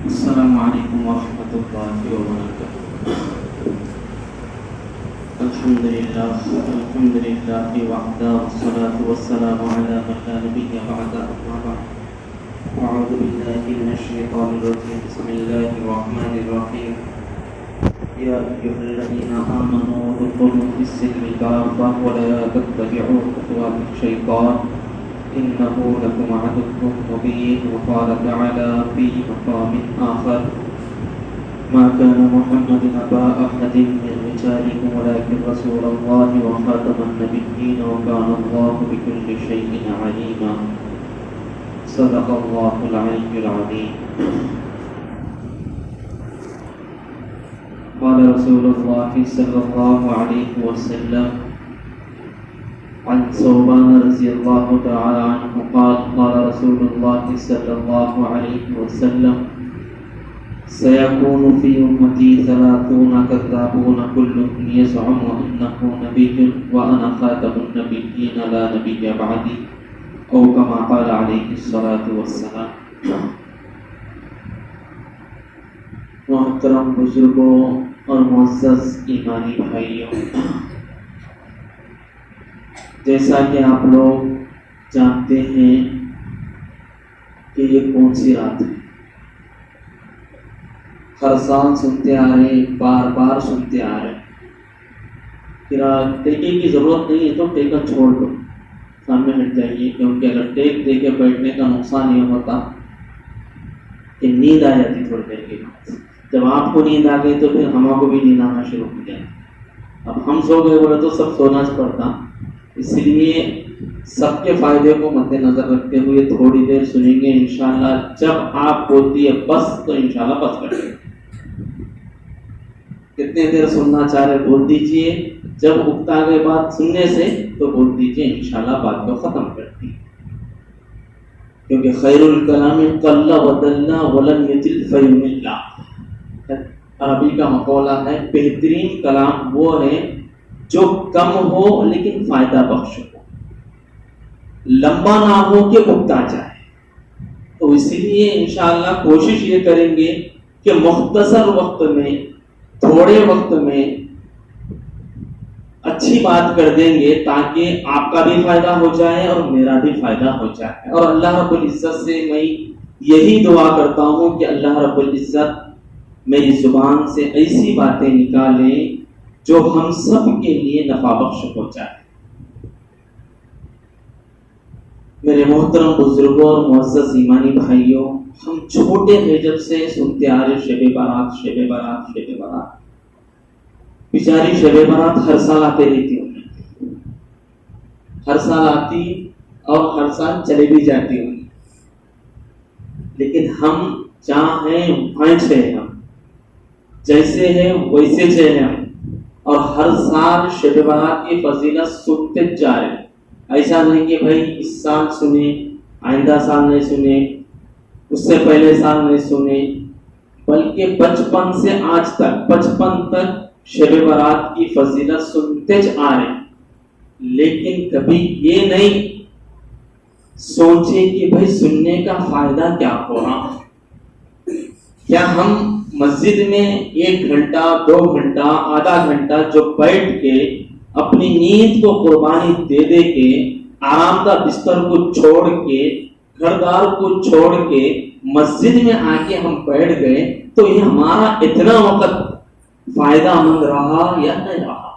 السلام علیکم ورحمۃ اللہ وبرکاتہ۔ الحمد للہ وحدہ والصلاة والسلام علی من لا نبی بعدہ، اما بعد، اعوذ باللہ من الشیطان الرجیم، بسم اللہ الرحمن الرحیم۔ یا ایھا الذین آمنوا ادخلوا فی السلم کافۃ ولا تتبعوا خطوات الشیطان إنه لكم عدو مبين۔ وقال تعالى في مقام آخر: ما كان محمد أبا أحد من رجالكم ولكن رسول الله وخاتم النبيين وكان الله بكل شيء عليما۔ صدق الله العلي العظيم۔ قال رسول الله صلى الله عليه وسلم عن ثوبان رضی اللہ تعالی عنہ قال قال رسول اللہ صلی اللہ علیہ وسلم: سيكون في أمتي 30 كذابون كلهم يزعم أنه نبي وأنا خاتم النبيين لا نبي بعدي، أو كما قال عليه الصلاة والسلام۔ محترم بزرگوں اور معزز ایمانی بھائیوں، جیسا کہ آپ لوگ جانتے ہیں کہ یہ کون سی رات ہے، ہر سال سنتے آ رہے ہیں، بار بار سنتے آ رہے ہیں کہ ٹیکے کی ضرورت نہیں ہے تو ٹیکا چھوڑ دو، سامنے ہٹ جائیے، کیونکہ اگر ٹیک دے کے بیٹھنے کا نقصان یہ ہوتا کہ نیند آ جاتی تھوڑی دیر کے بعد۔ جب آپ کو نیند آ گئی تو پھر ہم کو بھی نیند آنا شروع ہو جائے۔ اب ہم سو گئے بولے تو سب سونا پڑتا، اس لیے سب کے فائدے کو مد نظر رکھتے ہوئے تھوڑی دیر سنیں گے انشاءاللہ۔ جب آپ بولتی ہے بس تو انشاءاللہ بس کر دیں۔ کتنے دیر سننا چاہ رہے بول دیجئے، جب اکتا گئے بات سننے سے تو بول دیجئے انشاءاللہ بات کو ختم کر دی، کیونکہ خیر الکلام قل ودل ولم یطل فیمل اللہ۔ عربی کا مقولہ ہے بہترین کلام وہ ہے جو کم ہو لیکن فائدہ بخش ہو، لمبا نہ ہو کہ اگتا جائے۔ تو اسی لیے انشاءاللہ کوشش یہ کریں گے کہ مختصر وقت میں، تھوڑے وقت میں اچھی بات کر دیں گے تاکہ آپ کا بھی فائدہ ہو جائے اور میرا بھی فائدہ ہو جائے۔ اور اللہ رب العزت سے میں یہی دعا کرتا ہوں کہ اللہ رب العزت میری زبان سے ایسی باتیں نکالیں جو ہم سب کے لیے نفع بخش ہو جائے۔ میرے محترم بزرگوں اور معزز ایمانی بھائیوں، ہم چھوٹے ہیں جب سے سنتے آ رہے شب برات، شب برات، شب برات۔ بیچاری شب برات ہر سال آتے رہتی ہوں، ہر سال آتی اور ہر سال چلے بھی جاتی ہوں، لیکن ہم جہاں ہیں وہیں چھ ہیں، ہم جیسے ہیں ویسے چھ ہیں ہم، اور ہر سال شب برات کی فضیلت سنتے جا رہے ہیں۔ ایسا نہیں کہ بھائی اس سال سنے، آئندہ سال نہیں سنے، اس سے پہلے سال نہیں سنے، بلکہ بچپن سے آج تک، بچپن تک شب برات کی فضیلت سنتے آ رہے ہیں، لیکن کبھی یہ نہیں سوچے کہ بھائی سننے کا فائدہ کیا ہو رہا۔ کیا ہم مسجد میں 1 گھنٹہ، 2 گھنٹہ، آدھا گھنٹہ جو بیٹھ کے اپنی نیند کو قربانی دے دے کے، آرام دہ بستر کو چھوڑ کے، گھر دار کو چھوڑ کے مسجد میں آ کے ہم بیٹھ گئے، تو یہ ہمارا اتنا وقت فائدہ مند رہا یا نہیں رہا؟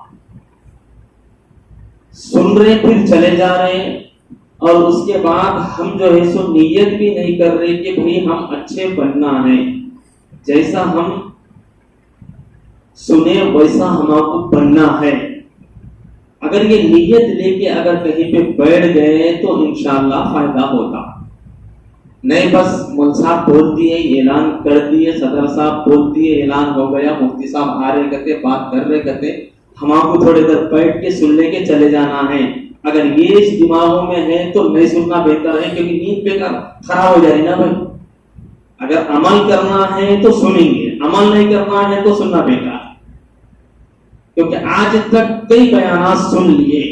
سن رہے پھر چلے جا رہے ہیں، اور اس کے بعد ہم جو ہے سو نیت بھی نہیں کر رہے کہ بھئی ہم اچھے بننا ہے، جیسا ہم سنے ویسا ہمارا بننا ہے۔ اگر یہ نیت لے کے اگر کہیں پہ بیٹھ گئے تو انشاءاللہ فائدہ ہوتا، نہیں بس مول صاحب بول دیے، اعلان کر دیے، صدر صاحب بول دیے، اعلان ہو گیا، مفتی صاحب آ رہے کہتے، بات کر رہے کہتے، ہمارا کو تھوڑے دیر بیٹھ کے سن لے کے چلے جانا ہے۔ اگر یہ دماغوں میں ہے تو نہیں سننا بہتر ہے، کیونکہ نیند پہ خراب ہو جائے نا بھائی۔ اگر عمل کرنا ہے تو سنیں گے، عمل نہیں کرنا ہے تو سننا بیکار ہے، کیونکہ آج تک کئی بیانات سن لیے،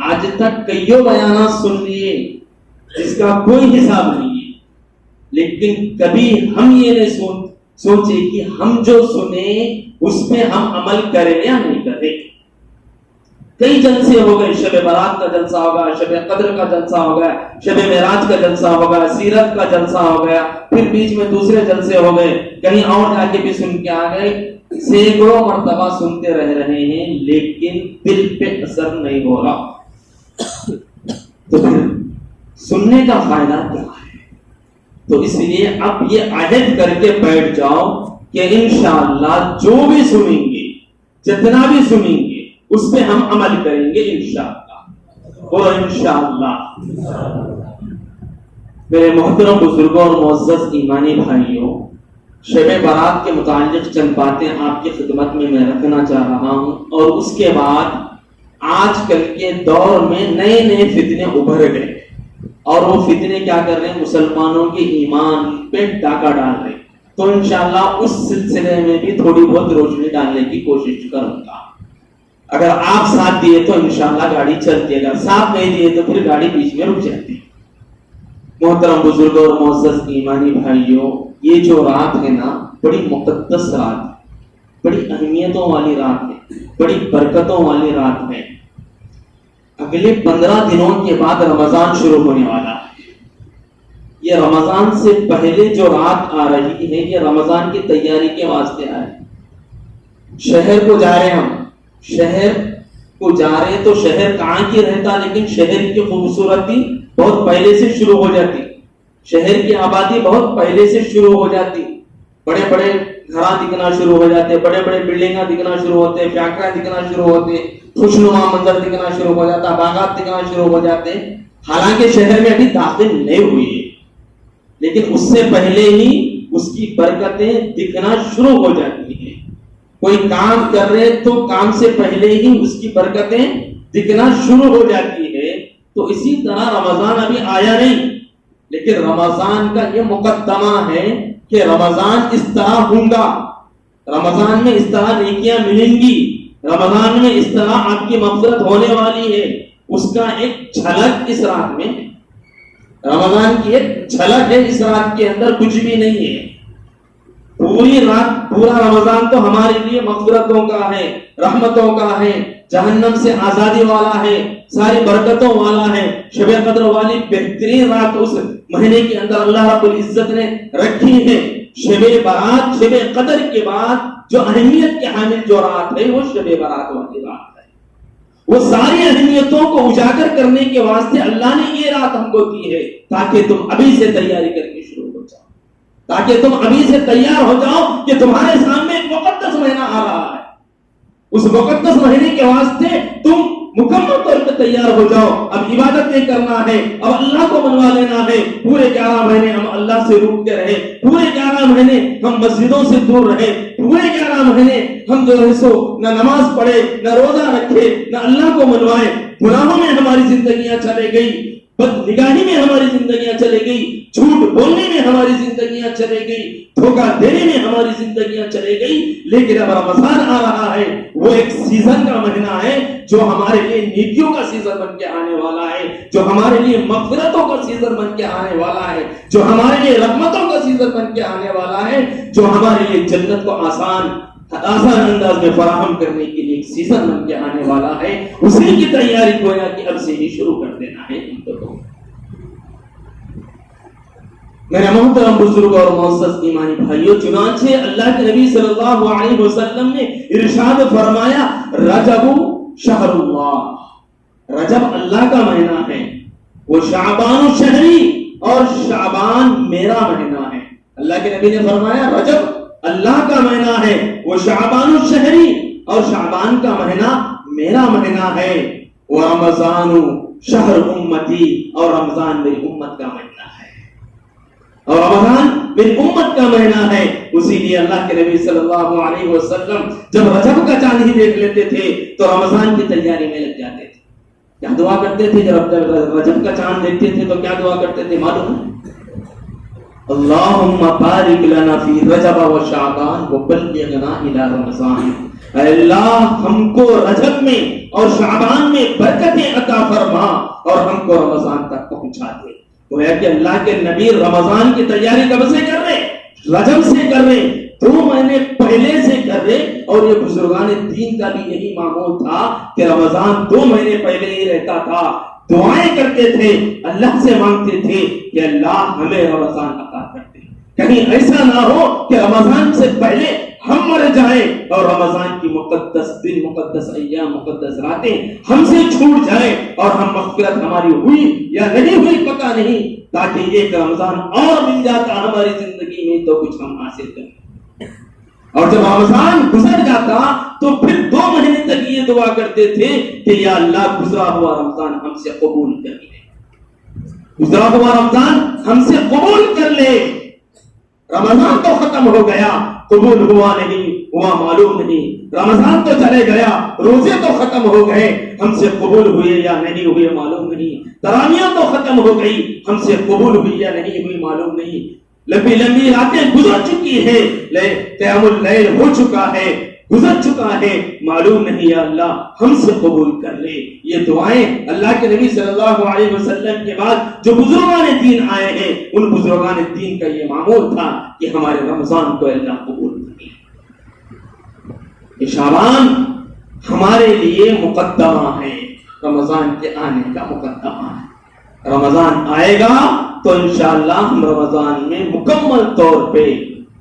آج تک کئیوں بیانات سن لیے جس کا کوئی حساب نہیں ہے، لیکن کبھی ہم یہ نہیں سوچے کہ ہم جو سنیں اس پہ ہم عمل کریں یا نہیں کریں. کئی جلسے ہو گئے، شب برات کا جلسہ ہوگا، شب قدر کا جلسہ ہو گیا، شب معراج کا جلسہ ہوگا، سیرت کا جلسہ ہو گیا، پھر بیچ میں دوسرے جلسے ہو گئے، کہیں اور جا کے بھی سن کے آ گئے. سینکڑوں مرتبہ سنتے رہ رہے ہیں لیکن دل پہ اثر نہیں ہو رہا. تو پھر سننے کا فائدہ کیا ہے؟ تو اس لیے اب یہ عہد کر کے بیٹھ جاؤ کہ انشاءاللہ جو بھی سنیں گے، جتنا بھی سنیں گے، اس پہ ہم عمل کریں گے انشاءاللہ. اور انشاءاللہ میرے محترم بزرگوں اور معزز ایمانی بھائیوں، شب برات کے متعلق چند باتیں آپ کی خدمت میں رکھنا چاہ رہا ہوں. اور اس کے بعد آج کل کے دور میں نئے نئے فتنے ابھر گئے اور وہ فتنے کیا کر رہے ہیں؟ مسلمانوں کے ایمان پہ ڈاکہ ڈال رہے ہیں. تو انشاءاللہ اس سلسلے میں بھی تھوڑی بہت روشنی ڈالنے کی کوشش کروں گا. اگر آپ ساتھ دیے تو انشاءاللہ گاڑی چلتی ہے، اگر ساتھ نہیں دیے تو پھر گاڑی بیچ میں رک جاتی ہے. محترم بزرگوں اور معزز ایمانی بھائیوں، یہ جو رات ہے نا، بڑی مقدس رات ہے، بڑی اہمیتوں والی رات ہے، بڑی برکتوں والی رات ہے. اگلے 15 دنوں کے بعد رمضان شروع ہونے والا ہے. یہ رمضان سے پہلے جو رات آ رہی ہے یہ رمضان کی تیاری کے واسطے آئے. شہر کو جا رہے ہم، شہر کو جا رہے تو شہر کہاں کی رہتا، لیکن شہر کی خوبصورتی بہت پہلے سے شروع ہو جاتی، شہر کی آبادی بہت پہلے سے شروع ہو جاتی. بڑے بڑے گھر دکھنا شروع ہو جاتے، بڑے بڑے بلڈنگاں دکھنا شروع ہوتے، فیکٹریاں دکھنا شروع ہوتے، خوشنما منظر دکھنا شروع ہو جاتا، باغات دکھنا شروع ہو جاتے. حالانکہ شہر میں ابھی داخل نہیں ہوئی ہے، لیکن اس سے پہلے ہی اس کی برکتیں دکھنا شروع ہو جاتی ہیں. کوئی کام کر رہے تو کام سے پہلے ہی اس کی برکتیں دکھنا شروع ہو جاتی ہے. تو اسی طرح رمضان ابھی آیا نہیں، لیکن رمضان کا یہ مقدمہ ہے کہ رمضان اس طرح ہوگا، رمضان میں اس طرح نیکیاں ملیں گی، رمضان میں اس طرح آپ کی مغفرت ہونے والی ہے. اس کا ایک جھلک اس رات میں، رمضان کی ایک جھلک ہے اس رات کے اندر، کچھ بھی نہیں ہے. پوری رات، پورا رمضان تو ہمارے لیے مغفرتوں کا ہے، رحمتوں کا ہے، جہنم سے آزادی والا ہے، ساری برکتوں والا ہے. شب قدر والی بہترین رات اس مہینے کے اندر اللہ رب العزت نے رکھی ہے. شب برات، شب قدر کے بعد جو اہمیت کے حامل جو رات ہے وہ شب برات والی رات ہے. وہ ساری اہمیتوں کو اجاگر کرنے کے واسطے اللہ نے یہ رات ہم کو دی ہے، تاکہ تم ابھی سے تیاری کر کے شروع ہو جاؤ، تاکہ تم ابھی سے تیار ہو جاؤ کہ تمہارے سامنے ایک مقدس مہینہ آ رہا ہے. اس مقدس مہینے کے واسطے تم مکمل طور پہ تیار ہو جاؤ. اب عبادتیں کرنا ہے، اب اللہ کو منوا لینا ہے. پورے 11 مہینے ہم اللہ سے روٹ کے رہے، پورے 11 مہینے ہم مسجدوں سے دور رہے، پورے 11 مہینے ہم جو ہے سو نہ نماز پڑھے، نہ روزہ رکھے، نہ اللہ کو منوائے. گناہوں میں ہماری زندگیاں چلے گئی، بد نگاہی میں ہماری زندگیاں چلے گئی، جھوٹ بولنے میں ہماری زندگیاں چلے گئی، دھوکہ دینے میں ہماری زندگیاں چلے گئی. لیکن اب رمضان آ رہا ہے، وہ ایک سیزن کا مہینہ ہے جو ہمارے لیے نیکیوں کا سیزن بن کے آنے والا ہے، جو ہمارے لیے مغفرتوں کا سیزن بن کے آنے والا ہے، جو ہمارے لیے رحمتوں کا سیزن بن کے آنے والا ہے، جو ہمارے لیے جنت کو آسان انداز میں فراہم کرنے کے لیے ایک سیزن بن کے آنے والا ہے. اسی کی تیاری گویا کہ اب سے ہی شروع کر دینا ہے. میرے محترم بزرگ اور معزز ایمانی بھائیوں، چنانچہ اللہ کے نبی صلی اللہ علیہ وسلم نے ارشاد فرمایا، رجب شہر اللہ، رجب اللہ کا مہینہ ہے، وہ شعبان شہری، اور شعبان میرا مہینہ ہے. اللہ کے نبی نے فرمایا رجب اللہ کا مہینہ ہے، وہ شعبان الشہری، اور شعبان کا مہینہ میرا مہینہ ہے. ورمضان شہر امتی، اور رمضان میری امت کا مہینہ ہے، اور رمضان میری امت کا مہینہ ہے. اسی لیے اللہ کے نبی صلی اللہ علیہ وسلم جب رجب کا چاند ہی دیکھ لیتے تھے تو رمضان کی تیاری میں لگ جاتے تھے. کیا دعا کرتے تھے جب رجب کا چاند دیکھتے تھے تو کیا دعا کرتے تھے معلوم ہے؟ اللہم بارک لنا فی رجب و شعبان وبلغنا الی رمضان. اے اللہ ہم کو رجب میں اور شعبان میں برکتیں عطا فرما اور ہم کو رمضان تک پہنچا دے. گویا کہ اللہ کے نبی رمضان کی تیاری کب سے کر رہے؟ رجب سے کر رہے، 2 مہینے پہلے سے کر رہے. اور یہ بزرگان دین کا بھی یہی معمول تھا کہ رمضان 2 مہینے پہلے ہی رہتا تھا. دعائیں کرتے تھے، اللہ سے مانگتے تھے کہ اللہ ہمیں رمضان عطا کر دے. کہیں ایسا نہ ہو کہ رمضان سے پہلے ہم مر جائیں اور رمضان کی مقدس دن، مقدس ایام، مقدس راتیں ہم سے چھوٹ جائیں اور ہم مغفرت ہماری ہوئی یا نہیں ہوئی پتہ نہیں، تاکہ ایک رمضان اور مل جاتا ہماری زندگی میں تو کچھ ہم حاصل کریں. اور جب رمضان گزر جاتا تو پھر 2 مہینے تک یہ دعا کرتے تھے کہ یا اللہ گزرا ہوا رمضان ہم سے قبول کر لے، گزرا ہوا رمضان ہم سے قبول کر لے. رمضان تو ختم ہو گیا، قبول ہوا نہیں ہوا معلوم نہیں. رمضان تو چلے گیا، روزے تو ختم ہو گئے، ہم سے قبول ہوئے یا نہیں ہوئے معلوم نہیں. تراویح تو ختم ہو گئی، ہم سے قبول ہوئی یا نہیں ہوئی معلوم نہیں. لمبی لمبی راتیں گزر چکی ہیں، قیام اللیل ہو چکا ہے، گزر چکا ہے، معلوم نہیں. یا اللہ ہم سے قبول کر لے. یہ دعائیں اللہ کے نبی صلی اللہ علیہ وسلم کے بعد جو بزرگان دین آئے ہیں ان بزرگان دین کا یہ معمول تھا کہ ہمارے رمضان کو اللہ قبول کر لے. یہ شعبان ہمارے لیے مقدمہ ہے، رمضان کے آنے کا مقدمہ ہے. رمضان آئے گا تو انشاءاللہ ہم رمضان میں مکمل طور پہ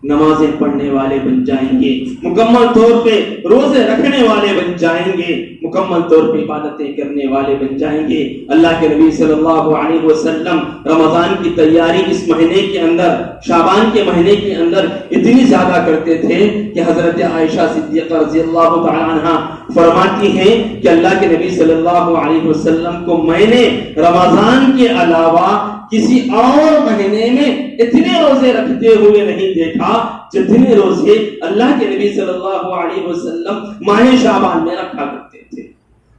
نمازیں پڑھنے والے بن جائیں گے، مکمل طور پہ روزے رکھنے والے بن جائیں گے، مکمل طور پہ عبادتیں کرنے والے بن جائیں گے. اللہ کے نبی صلی اللہ علیہ وسلم رمضان کی تیاری اس مہینے کے اندر، شعبان کے مہینے کے اندر اتنی زیادہ کرتے تھے کہ حضرت عائشہ صدیقہ رضی اللہ تعالی عنہا فرماتی ہیں کہ اللہ کے نبی صلی اللہ علیہ وسلم کو میں نے رمضان کے علاوہ کسی اور مہینے میں اتنے روزے رکھتے ہوئے نہیں دیکھا جتنے روزے اللہ کے نبی صلی اللہ علیہ وسلم ماہ شعبان میں رکھا کرتے تھے.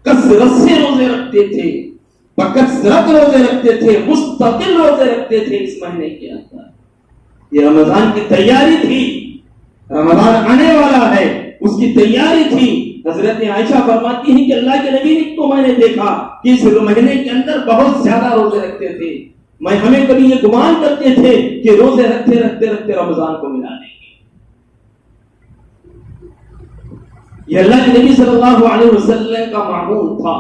کثرت سے روزے رکھتے تھے، بکثرت روزے رکھتے تھے، مستقل روزے رکھتے تھے اس مہینے کے اندر. یہ رمضان کی تیاری تھی، رمضان آنے والا ہے اس کی تیاری تھی. حضرت عائشہ فرماتی ہیں کہ اللہ کے نبی کو میں نے دیکھا کہ اس مہینے کے اندر بہت زیادہ روزے رکھتے تھے. ہمیں کبھی یہ گمان کرتے تھے کہ روزے رکھتے رکھتے رکھتے رمضان کو ملا لیں گے. یہ اللہ کے نبی صلی اللہ علیہ وسلم کا معمول تھا.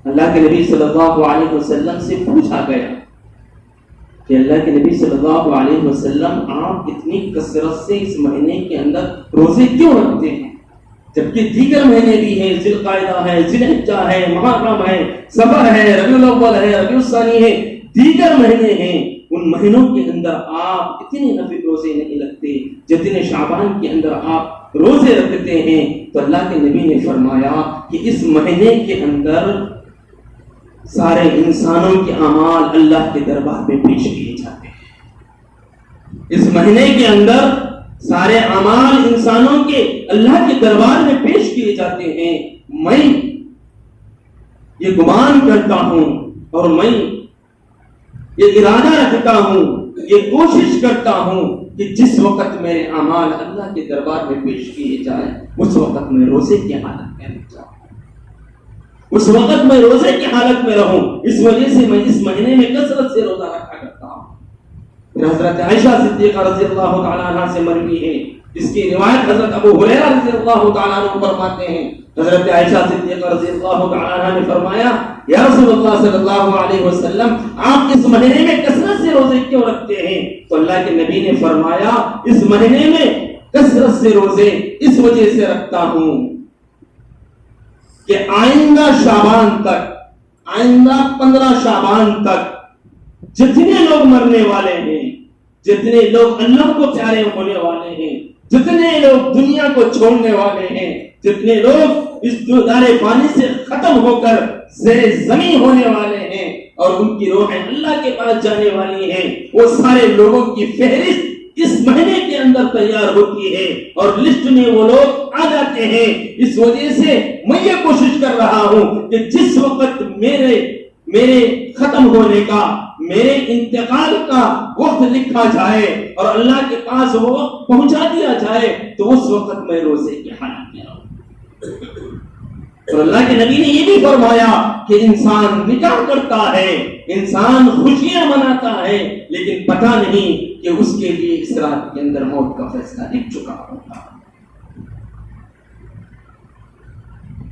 اللہ کے نبی صلی اللہ علیہ وسلم سے پوچھا گیا کہ اللہ کے نبی صلی اللہ علیہ وسلم آپ اتنی کثرت سے اس مہینے کے اندر روزے کیوں رکھتے ہیں جبکہ دیگر مہینے بھی ہیں، ذی القعدہ ہے، ذی الحجہ ہے، محرم ہے، صفر ہے، ربیع الاول ہے، ربیع الثانی ہے، دیگر مہینے ہیں. ان مہینوں کے اندر آپ اتنے نفل روزے نہیں رکھتے جتنے شعبان کے اندر آپ روزے رکھتے ہیں. تو اللہ کے نبی نے فرمایا کہ اس مہینے کے اندر سارے انسانوں کے اعمال اللہ کے دربار میں پیش کیے جاتے ہیں. اس مہینے کے اندر سارے اعمال انسانوں کے اللہ کے دربار میں پیش کیے جاتے ہیں. میں یہ گمان کرتا ہوں اور میں یہ ارادہ رکھتا ہوں، یہ کوشش کرتا ہوں کہ جس وقت میرے اعمال اللہ کے دربار میں پیش کیے جائیں اس وقت میں روزے کی حالت میں رہ جاؤں، اس وقت میں روزے کی حالت میں رہوں. اس وجہ سے میں اس مہینے میں کثرت سے روزہ رکھا کرتا ہوں. حضرت عائشہ صدیقہ رضی اللہ تعالی عنہا سے مروی ہے، جس کی روایت حضرت ابو ہریرہ رضی اللہ تعالی عنہ فرماتے ہیں. حضرت عائشہ صدیقہ رضی اللہ تعالی عنہا نے فرمایا یا رسول اللہ صلی اللہ علیہ وسلم آپ اس مہینے میں کثرت سے روزے کیوں رکھتے ہیں؟ تو اللہ کے نبی نے فرمایا اس مہینے میں کثرت سے روزے اس وجہ سے رکھتا ہوں کہ آئندہ شعبان تک، آئندہ 15 شعبان تک جتنے لوگ مرنے والے ہیں، جتنے لوگ اللہ کو پیارے ہونے والے ہیں، جتنے لوگ دنیا کو چھوڑنے والے ہیں، جتنے لوگ اس دار فانی سے ختم ہو کر زیر زمین ہونے والے ہیں اور ان کی روحیں اللہ کے پاس جانے والی ہیں، وہ سارے لوگوں کی فہرست اس مہینے کے اندر تیار ہوتی ہے اور لسٹ میں وہ لوگ آ جاتے ہیں. اس وجہ سے میں یہ کوشش کر رہا ہوں کہ جس وقت میرے ختم ہونے کا، میرے انتقال کا وقت لکھا جائے اور اللہ کے پاس وہ وقت پہنچا دیا جائے تو اس وقت میں روزے کی حالت میں رہوں. اور اللہ کے نبی نے یہ بھی فرمایا کہ انسان نکاح کرتا ہے، انسان خوشیاں مناتا ہے، لیکن پتہ نہیں کہ اس کے لیے اس رات کے اندر موت کا فیصلہ لکھ چکا ہوگا،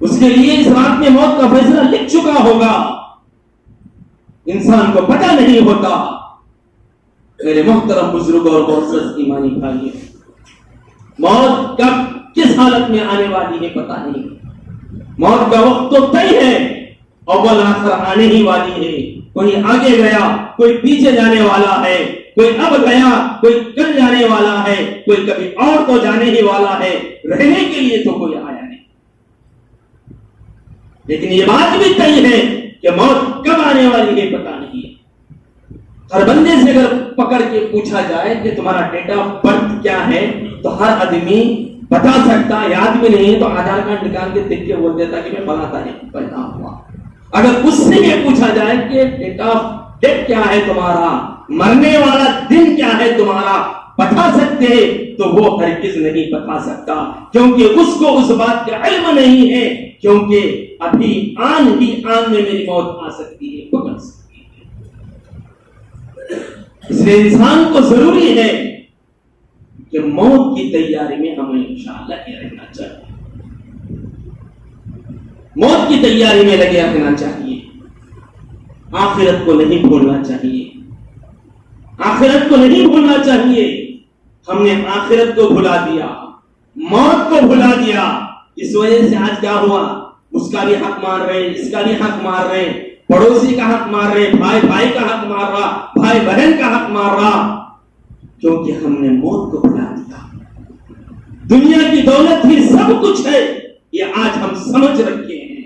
اس کے لیے اس رات میں موت کا فیصلہ لکھ چکا ہوگا، انسان کو پتہ نہیں ہوتا۔ میرے محترم بزرگ اور معزز ایمانی بھائیو، موت کب کس حالت میں آنے والی ہے پتہ نہیں، موت کا وقت تو طے ہے، اول آخر آنے ہی والی ہے، کوئی آگے گیا، کوئی پیچھے جانے والا ہے، کوئی اب گیا، کوئی کل جانے والا ہے، کوئی کبھی اور تو جانے ہی والا ہے، رہنے کے لیے تو کوئی آیا نہیں۔ لیکن یہ بات بھی طے ہے کہ موت کب آنے والی ہے پتہ نہیں ہے۔ ہر بندے سے اگر پکڑ کے پوچھا جائے کہ تمہارا ڈیٹ آف برتھ کیا ہے تو ہر آدمی بتا سکتا، یاد بھی نہیں تو آدھار کارڈ نکال کے دیکھ کے بول دیتا کہ میں فلاں تاریخ پیدا ہوا۔ اگر اس سے یہ پوچھا جائے کہ ڈیٹ آف ڈیتھ کیا ہے تمہارا، مرنے والا دن کیا ہے تمہارا، بتا سکتے تو وہ ہرگز نہیں بتا سکتا، کیونکہ اس کو اس بات کا علم نہیں ہے، کیونکہ ابھی آن ہی آن میں میری موت آ سکتی ہے، پکڑ سکتی ہے۔ اس لیے انسان کو ضروری ہے کہ موت کی تیاری میں ہمیں انشاءاللہ رہنا چاہیے، موت کی تیاری میں لگے رہنا چاہیے، آخرت کو نہیں بھولنا چاہیے، آخرت کو نہیں بھولنا چاہیے۔ ہم نے آخرت کو بھلا دیا، موت کو بھلا دیا، اس وجہ سے آج کیا ہوا، اس کا بھی حق مار رہے، اس کا بھی حق مار رہے، پڑوسی کا حق مار رہے، بھائی بھائی کا حق مار رہا، بھائی بہن کا حق مار رہا، کیونکہ ہم نے موت کو بھلا دیا۔ دنیا کی دولت ہی سب کچھ ہے، یہ آج ہم سمجھ رکھے ہیں،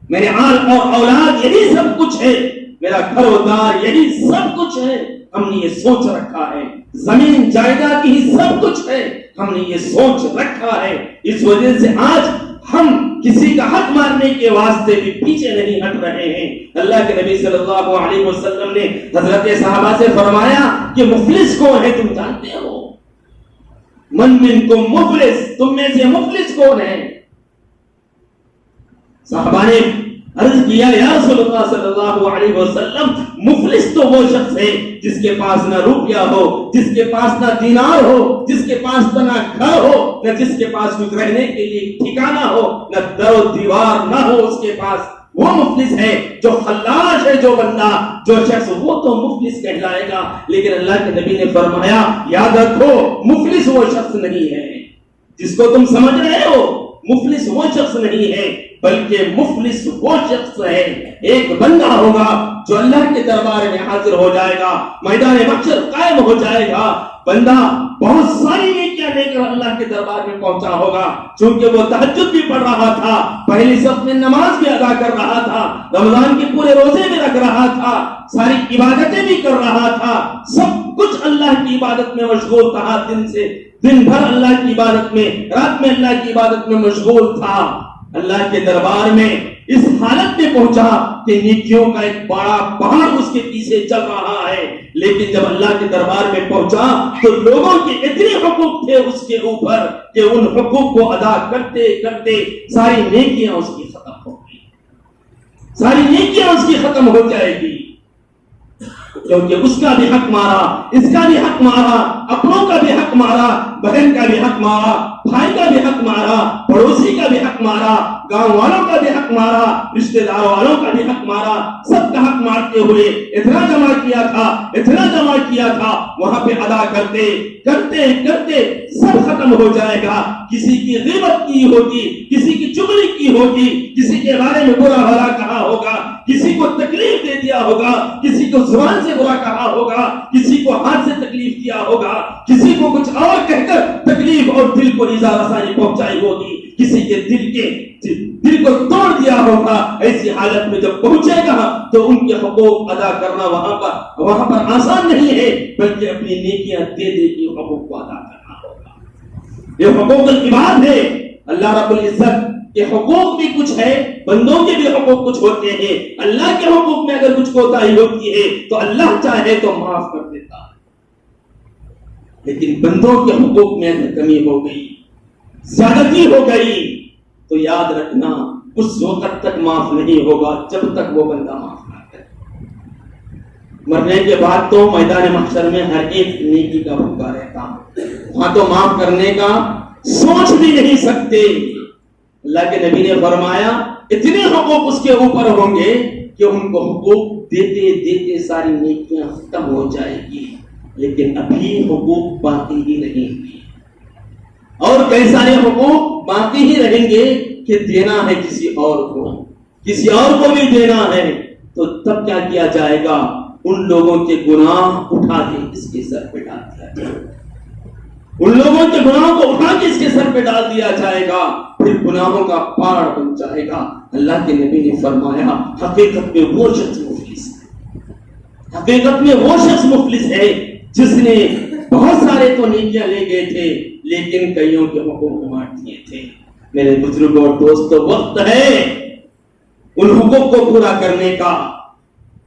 میرے آل اور اولاد یہی سب کچھ ہے، میرا گھر و دار یہی سب کچھ ہے، ہم نے یہ سوچ رکھا ہے، زمین جائیداد ہی سب کچھ ہے، ہم نے یہ سوچ رکھا ہے۔ اس وجہ سے آج ہم کسی کا حق مارنے کے واسطے بھی پیچھے نہیں ہٹ رہے ہیں۔ اللہ کے نبی صلی اللہ علیہ وسلم نے حضرت صحابہ سے فرمایا کہ مفلس کون ہے تم جانتے ہو؟ من منکم مفلس، تم میں سے مفلس کون ہے؟ صحابہ نے عرض کیا یا رسول اللہ صلی اللہ علیہ وسلم، مفلس تو وہ شخص ہے جس کے پاس نہ روپیہ ہو، جس کے پاس نہ دینار ہو، جس کے پاس نہ گھر ہو، نہ جس کے پاس کچھ رہنے کے لیے ٹھکانہ ہو، نہ در و دیوار نہ ہو اس کے پاس، وہ مفلس ہے۔ جو خلاص ہے جو بندہ، جو شخص، وہ تو مفلس کہلائے گا۔ لیکن اللہ کے نبی نے فرمایا یاد رکھو، مفلس وہ شخص نہیں ہے جس کو تم سمجھ رہے ہو، مفلس وہ شخص نہیں ہے، بلکہ مفلس وہ شخص ہے، ایک بندہ ہوگا جو اللہ کے دربار میں حاضر ہو جائے گا، میدان محشر قائم ہو جائے گا، بندہ بہت ساری نیکیاں لے کر اللہ کے دربار میں پہنچا ہوگا، چونکہ وہ تہجد بھی پڑھ رہا تھا، پہلی صف میں نماز بھی ادا کر رہا تھا، رمضان کے پورے روزے میں رکھ رہا تھا، ساری عبادتیں بھی کر رہا تھا، سب کچھ اللہ کی عبادت میں مشغول تھا، دن بھر اللہ کی عبادت میں، رات میں اللہ کی عبادت میں مشغول تھا، اللہ کے دربار میں اس حالت میں پہنچا کہ نیکیوں کا ایک بڑا پہاڑ اس کے پیچھے چل رہا ہے، لیکن جب اللہ کے دربار میں پہنچا تو لوگوں کے اتنے حقوق تھے اس کے اوپر کہ ان حقوق کو ادا کرتے کرتے ساری نیکیاں اس کی ختم ہو گئی، ساری نیکیاں اس کی ختم ہو جائے گی، کیونکہ اس کا بھی حق مارا، اس کا بھی حق مارا، اپنوں کا بھی حق مارا، بہن کا بھی حق مارا، بھائی کا بھی حق مارا، پڑوسی کا بھی حق مارا، گاؤں والوں کا بھی حق مارا، رشتہ دار والوں کا بھی حق مارا، سب کا حق مارتے ہوئے اتنا جمع کیا تھا، وہاں پہ ادا کرتے کرتے کرتے سب ختم ہو جائے گا۔ کسی کی غیبت کی ہوگی، کسی کی چغلی کی ہوگی، کسی کے بارے میں برا بھلا کہا ہوگا، کسی کو تکلیف دے دیا ہوگا، کسی کو زبان سے برا کہا ہوگا، کسی کو ہاتھ سے تکلیف دیا ہوگا، کسی کو کچھ اور کہہ کر تکلیف اور دل کو ایذا رسانی پہنچائی ہوگی، کسی کے دل کو توڑ دیا ہوگا۔ ایسی حالت میں جب پہنچے گا تو ان کے حقوق ادا کرنا وہاں پر آسان نہیں ہے، بلکہ اپنی نیکیاں دے دے کے حقوق کو ادا کرنا ہوگا۔ یہ حقوق العباد ہے، اللہ رب العزت کے حقوق بھی کچھ ہے، بندوں کے بھی حقوق کچھ ہوتے ہیں۔ اللہ کے حقوق میں اگر کچھ کوتاہی ہوتی ہے تو اللہ چاہے تو معاف کر دیتا ہے، لیکن بندوں کے حقوق میں اگر کمی ہو گئی، زیادتی ہو گئی، تو یاد رکھنا اس وقت تک معاف نہیں ہوگا جب تک وہ بندہ معاف نہ کرے۔ مرنے کے بعد تو میدان محشر میں ہر ایک نیکی کا بھوکا رہتا، وہاں تو معاف کرنے کا سوچ بھی نہیں سکتے۔ اللہ کے نبی نے فرمایا اتنے حقوق اس کے اوپر ہوں گے کہ ان کو حقوق دیتے دیتے ساری نیکیاں ختم ہو جائے گی، لیکن ابھی حقوق باقی ہی رہیں گے۔ اور کئی سارے حقوق باقی ہی رہیں گے کہ دینا ہے کسی اور کو بھی دینا ہے، تو تب کیا کیا جائے گا؟ ان لوگوں کے گناہ اٹھا کے اس کے سر پہ ڈال دیا جائے گا، ان لوگوں کے گناہوں کو اٹھا کے اس کے سر پہ ڈال دیا جائے گا، پھر گناہوں کا پہاڑ بن جائے گا۔ اللہ کے نبی نے فرمایا حقیقت میں وہ شخص مفلس ہے، حقیقت میں وہ شخص مفلس ہے جس نے بہت سارے تو نیکیاں لے گئے تھے لیکن کئیوں کے حقوق مار دیے تھے۔ میرے بزرگوں اور دوستوں، وقت ہے ان حقوق کو پورا کرنے کا۔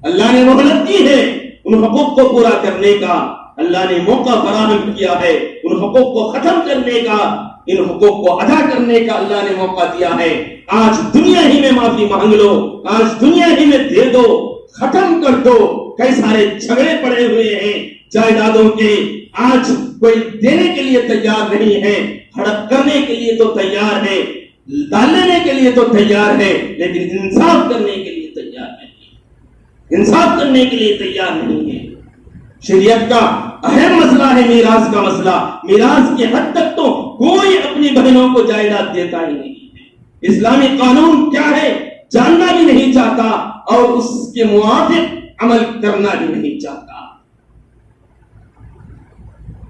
اللہ نے مہلت کی ہے ان حقوق کو پورا کرنے کا، اللہ نے موقع فراہم کیا ہے ان حقوق کو ختم کرنے کا، ان حقوق کو ادا کرنے کا اللہ نے موقع دیا ہے۔ آج دنیا ہی میں معافی مانگ لو، آج دنیا ہی میں دے دو، ختم کر دو۔ کئی سارے جھگڑے پڑے ہوئے ہیں جائیدادوں کے، آج کوئی دینے کے لیے تیار نہیں ہے، ہڑپ کرنے کے لیے تو تیار ہے، ڈالنے کے لیے تو تیار ہے، لیکن انصاف کرنے کے لیے تیار نہیں، انصاف کرنے کے لیے تیار نہیں ہے۔ شریعت کا اہم مسئلہ ہے میراث کا مسئلہ۔ میراث کی حد تک تو کوئی اپنی بہنوں کو جائیداد دیتا ہی نہیں ہے۔ اسلامی قانون کیا ہے جاننا بھی نہیں چاہتا اور اس کے موافق عمل کرنا بھی نہیں چاہتا۔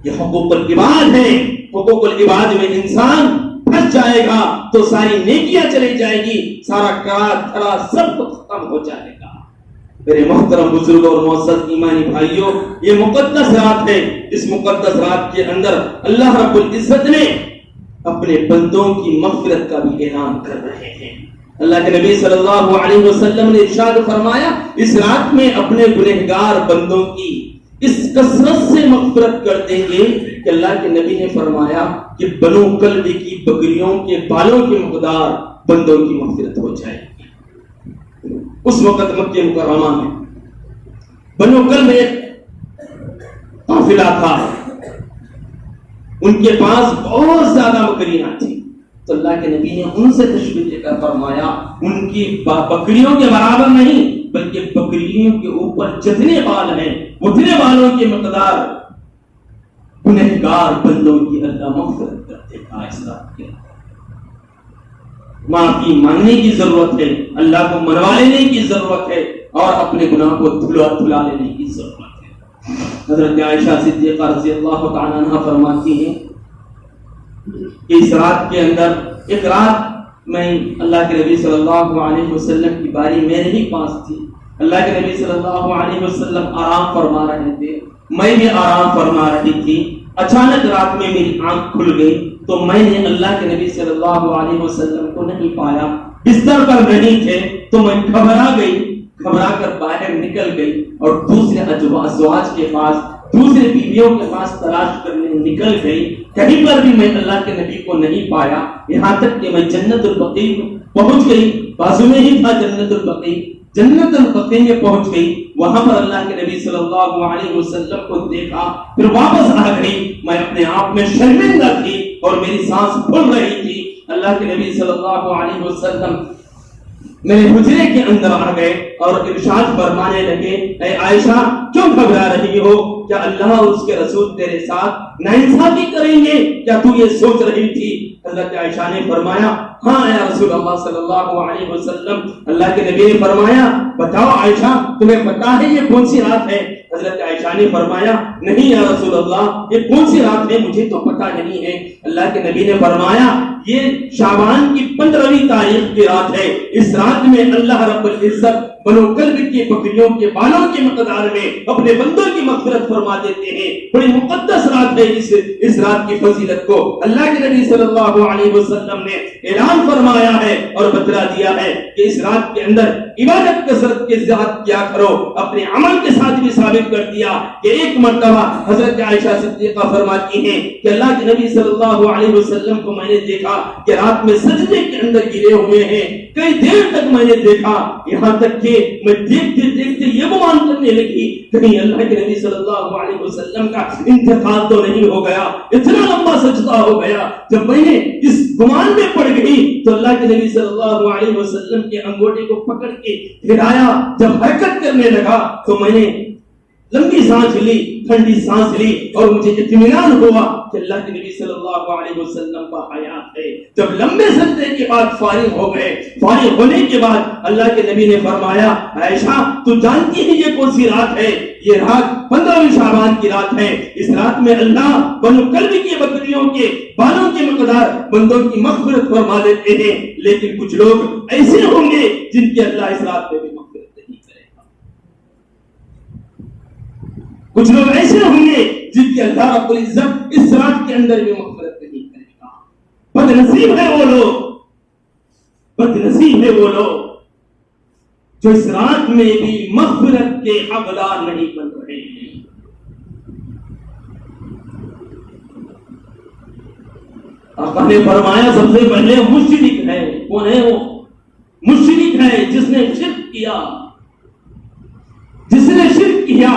یہ حقوق العباد ہے، حقوق العباد میں انسان پھنس جائے گا تو ساری نیکیاں چلی جائے گی، سارا کرا دھرا سب ختم ہو جائے گا۔ میرے محترم بزرگ اور معزز ایمانی بھائیوں، یہ مقدس رات ہے، اس مقدس رات کے اندر اللہ رب العزت نے اپنے بندوں کی مغفرت کا بھی اعلان کر رہے ہیں۔ اللہ کے نبی صلی اللہ علیہ وسلم نے ارشاد فرمایا اس رات میں اپنے گنہگار بندوں کی اس کثرت سے مغفرت کر دیں گے کہ اللہ کے نبی نے فرمایا کہ بنو کلب کی بکریوں کے بالوں کی مقدار بندوں کی مغفرت ہو جائے گی۔ اس وقت مکہ مکرمہ میں بنو کلب ایک قافلہ تھا، ان کے پاس بہت زیادہ بکریاں تھیں، تو اللہ کے نبی نے ان سے تشبیہ دے کر فرمایا ان کی بکریوں کے برابر نہیں بلکہ بکریوں کے اوپر جتنے بال ہیں اتنے بالوں کی مقدار گنہگار بندوں کی اللہ مغفرت کر دے گا۔ اس رات کے معافی مانگنے کی ضرورت ہے، اللہ کو منوا لینے کی ضرورت ہے اور اپنے گناہ کو دھلا لینے کی ضرورت ہے۔ حضرت عائشہ صدیقہ رضی اللہ تعالی عنہا فرماتی ہیں کہ اس رات کے اندر ایک رات میں اللہ کے نبی صلی اللہ علیہ وسلم کی باری میرے ہی پاس تھی، اللہ کے نبی صلی اللہ علیہ وسلم آرام فرما رہے تھے، میں بھی آرام فرما رہی تھی۔ اچانک رات میں میری آنکھ کھل گئی تو میں نے اللہ کے نبی صلی اللہ علیہ وسلم کو نہیں پایا، بستر پر نہیں تھے، تو میں گھبرا گئی، گھبرا کر باہر نکل گئی اور دوسرے ازواج کے پاس، دوسرے بیویوں کے پاس تلاش کرنے نکل گئی، کہیں پر بھی میں اللہ کے نبی کو نہیں پایا، یہاں تک کہ میں جنت البقیع پہنچ گئی، بازو میں ہی تھا جنت البقیع، جنت البقیع میں پہنچ گئی، وہاں پر اللہ کے نبی صلی اللہ علیہ وسلم کو دیکھا، پھر واپس آ گئی، میں اپنے آپ میں شرمندہ تھی اور میری سانس پھول رہی تھی۔ اللہ کے نبی صلی اللہ علیہ وسلم میرے حجرے کے اندر آ گئے اور ارشاد فرمانے لگے اے عائشہ کیوں گھبرا رہی ہو؟ کیا اللہ اور اس کے رسول تیرے ساتھ ناانصافی کریں گے؟ کیا تو یہ سوچ رہی تھی؟ حضرت عائشہ نے فرمایا ہاں یا رسول اللہ صلی اللہ علیہ وسلم۔ اللہ کے نبی نے فرمایا بتاؤ عائشہ تمہیں پتا ہے یہ کون سی رات ہے؟ حضرت عائشہ نے فرمایا نہیں یا رسول اللہ یہ کون سی رات ہے مجھے تو پتا نہیں ہے۔ اللہ کے نبی نے فرمایا یہ شعبان کی 15ویں تاریخ کی رات ہے، اس رات میں اللہ رب العزت بنو کلب کی بکریوں کے بالوں کی مقدار میں اپنے بندوں کی مغفرت فرما دیتے ہیں۔ بڑی مقدس رات ہے، اس رات کی فضیلت کو اللہ کے نبی صلی اللہ علیہ وسلم نے اعلان فرمایا ہے اور بتلا دیا ہے کہ اس رات کے اندر عبادت کثرت کے ساتھ کیا کرو. اپنے عمل کے ساتھ بھی ثابت کر دیا کہ ایک مرتبہ حضرت عائشہ صدیقہ فرماتی ہیں کہ اللہ کے نبی صلی اللہ علیہ وسلم کو میں نے دیکھا کہ رات میں سجدے کے اندر گرے ہوئے ہیں. کئی دیر تک میں نے دیکھا, یہاں تک کہ میں دیکھتے دیکھتے یہ گمان کرنے لگی کہیں اللہ کے نبی صلی اللہ علیہ وسلم کا انتقال تو نہیں ہو گیا. اتنا لمبا سجدہ ہو گیا. جب میں نے اس گمان میں پڑ گئی تو اللہ کے نبی صلی اللہ علیہ وسلم کے انگوٹے کو پکڑ کے ہلایا. جب حرکت کرنے لگا تو میں نے لمبی سانس لی, ٹھنڈی سانس لی, اور مجھے اطمینان ہوا کہ اللہ کے نبی صلی اللہ علیہ وسلم کا حیات ہے. جب لمبے سجدے کے بعد فارغ ہو گئے, فارغ ہونے کے بعد اللہ کے نبی نے فرمایا, عائشہ تو جانتی ہے یہ کون سی رات ہے؟ یہ رات 15 شعبان کی رات ہے. اس رات میں اللہ بنو کلب کی بکریوں کے بالوں کے مقدار بندوں کی مغفرت فرما دیتے ہیں. لیکن کچھ لوگ ایسے ہوں گے جن کی اللہ اس رات میں بھی مغفرت نہیں کرے گا. کچھ لوگ ایسے ہوں گے جن کی اللہ رب العزت اس رات کے اندر بھی مغفرت نہیں کرے گا. بد نصیب ہے وہ لوگ, بد نصیب ہے وہ لوگ جو اس رات میں بھی مغفرت کے حقدار نہیں بن رہے ہیں. آقا نے فرمایا سب سے پہلے مشرک ہے. کون ہے وہ؟ مشرک ہے جس نے شرک کیا, جس نے شرک کیا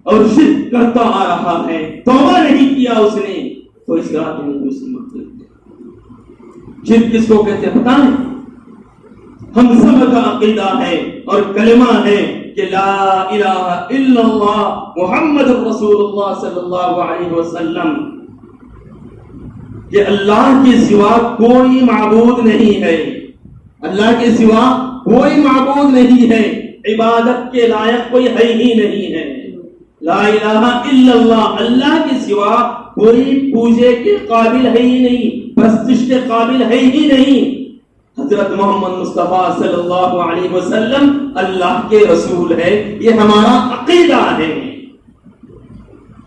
اور شرک کرتا آ رہا ہے, توبہ نہیں کیا اس نے, تو اس رات میں اس کی مغفرت ہے. شرک کس کو کہتے ہیں پتہ ہے؟ ہم سب کا عقیدہ ہے اور کلمہ ہے کہ لا الہ الا اللہ محمد رسول اللہ صلی اللہ علیہ وسلم, کہ اللہ کے سوا کوئی معبود نہیں ہے, اللہ کے سوا کوئی معبود نہیں ہے, عبادت کے لائق کوئی ہے ہی نہیں ہے. لا الہ الا اللہ, اللہ کے سوا کوئی پوجے کے قابل ہے ہی نہیں, پرستش کے قابل ہے ہی نہیں. حضرت محمد مصطفیٰ صلی اللہ علیہ وسلم اللہ کے رسول ہے, یہ ہمارا عقیدہ ہے,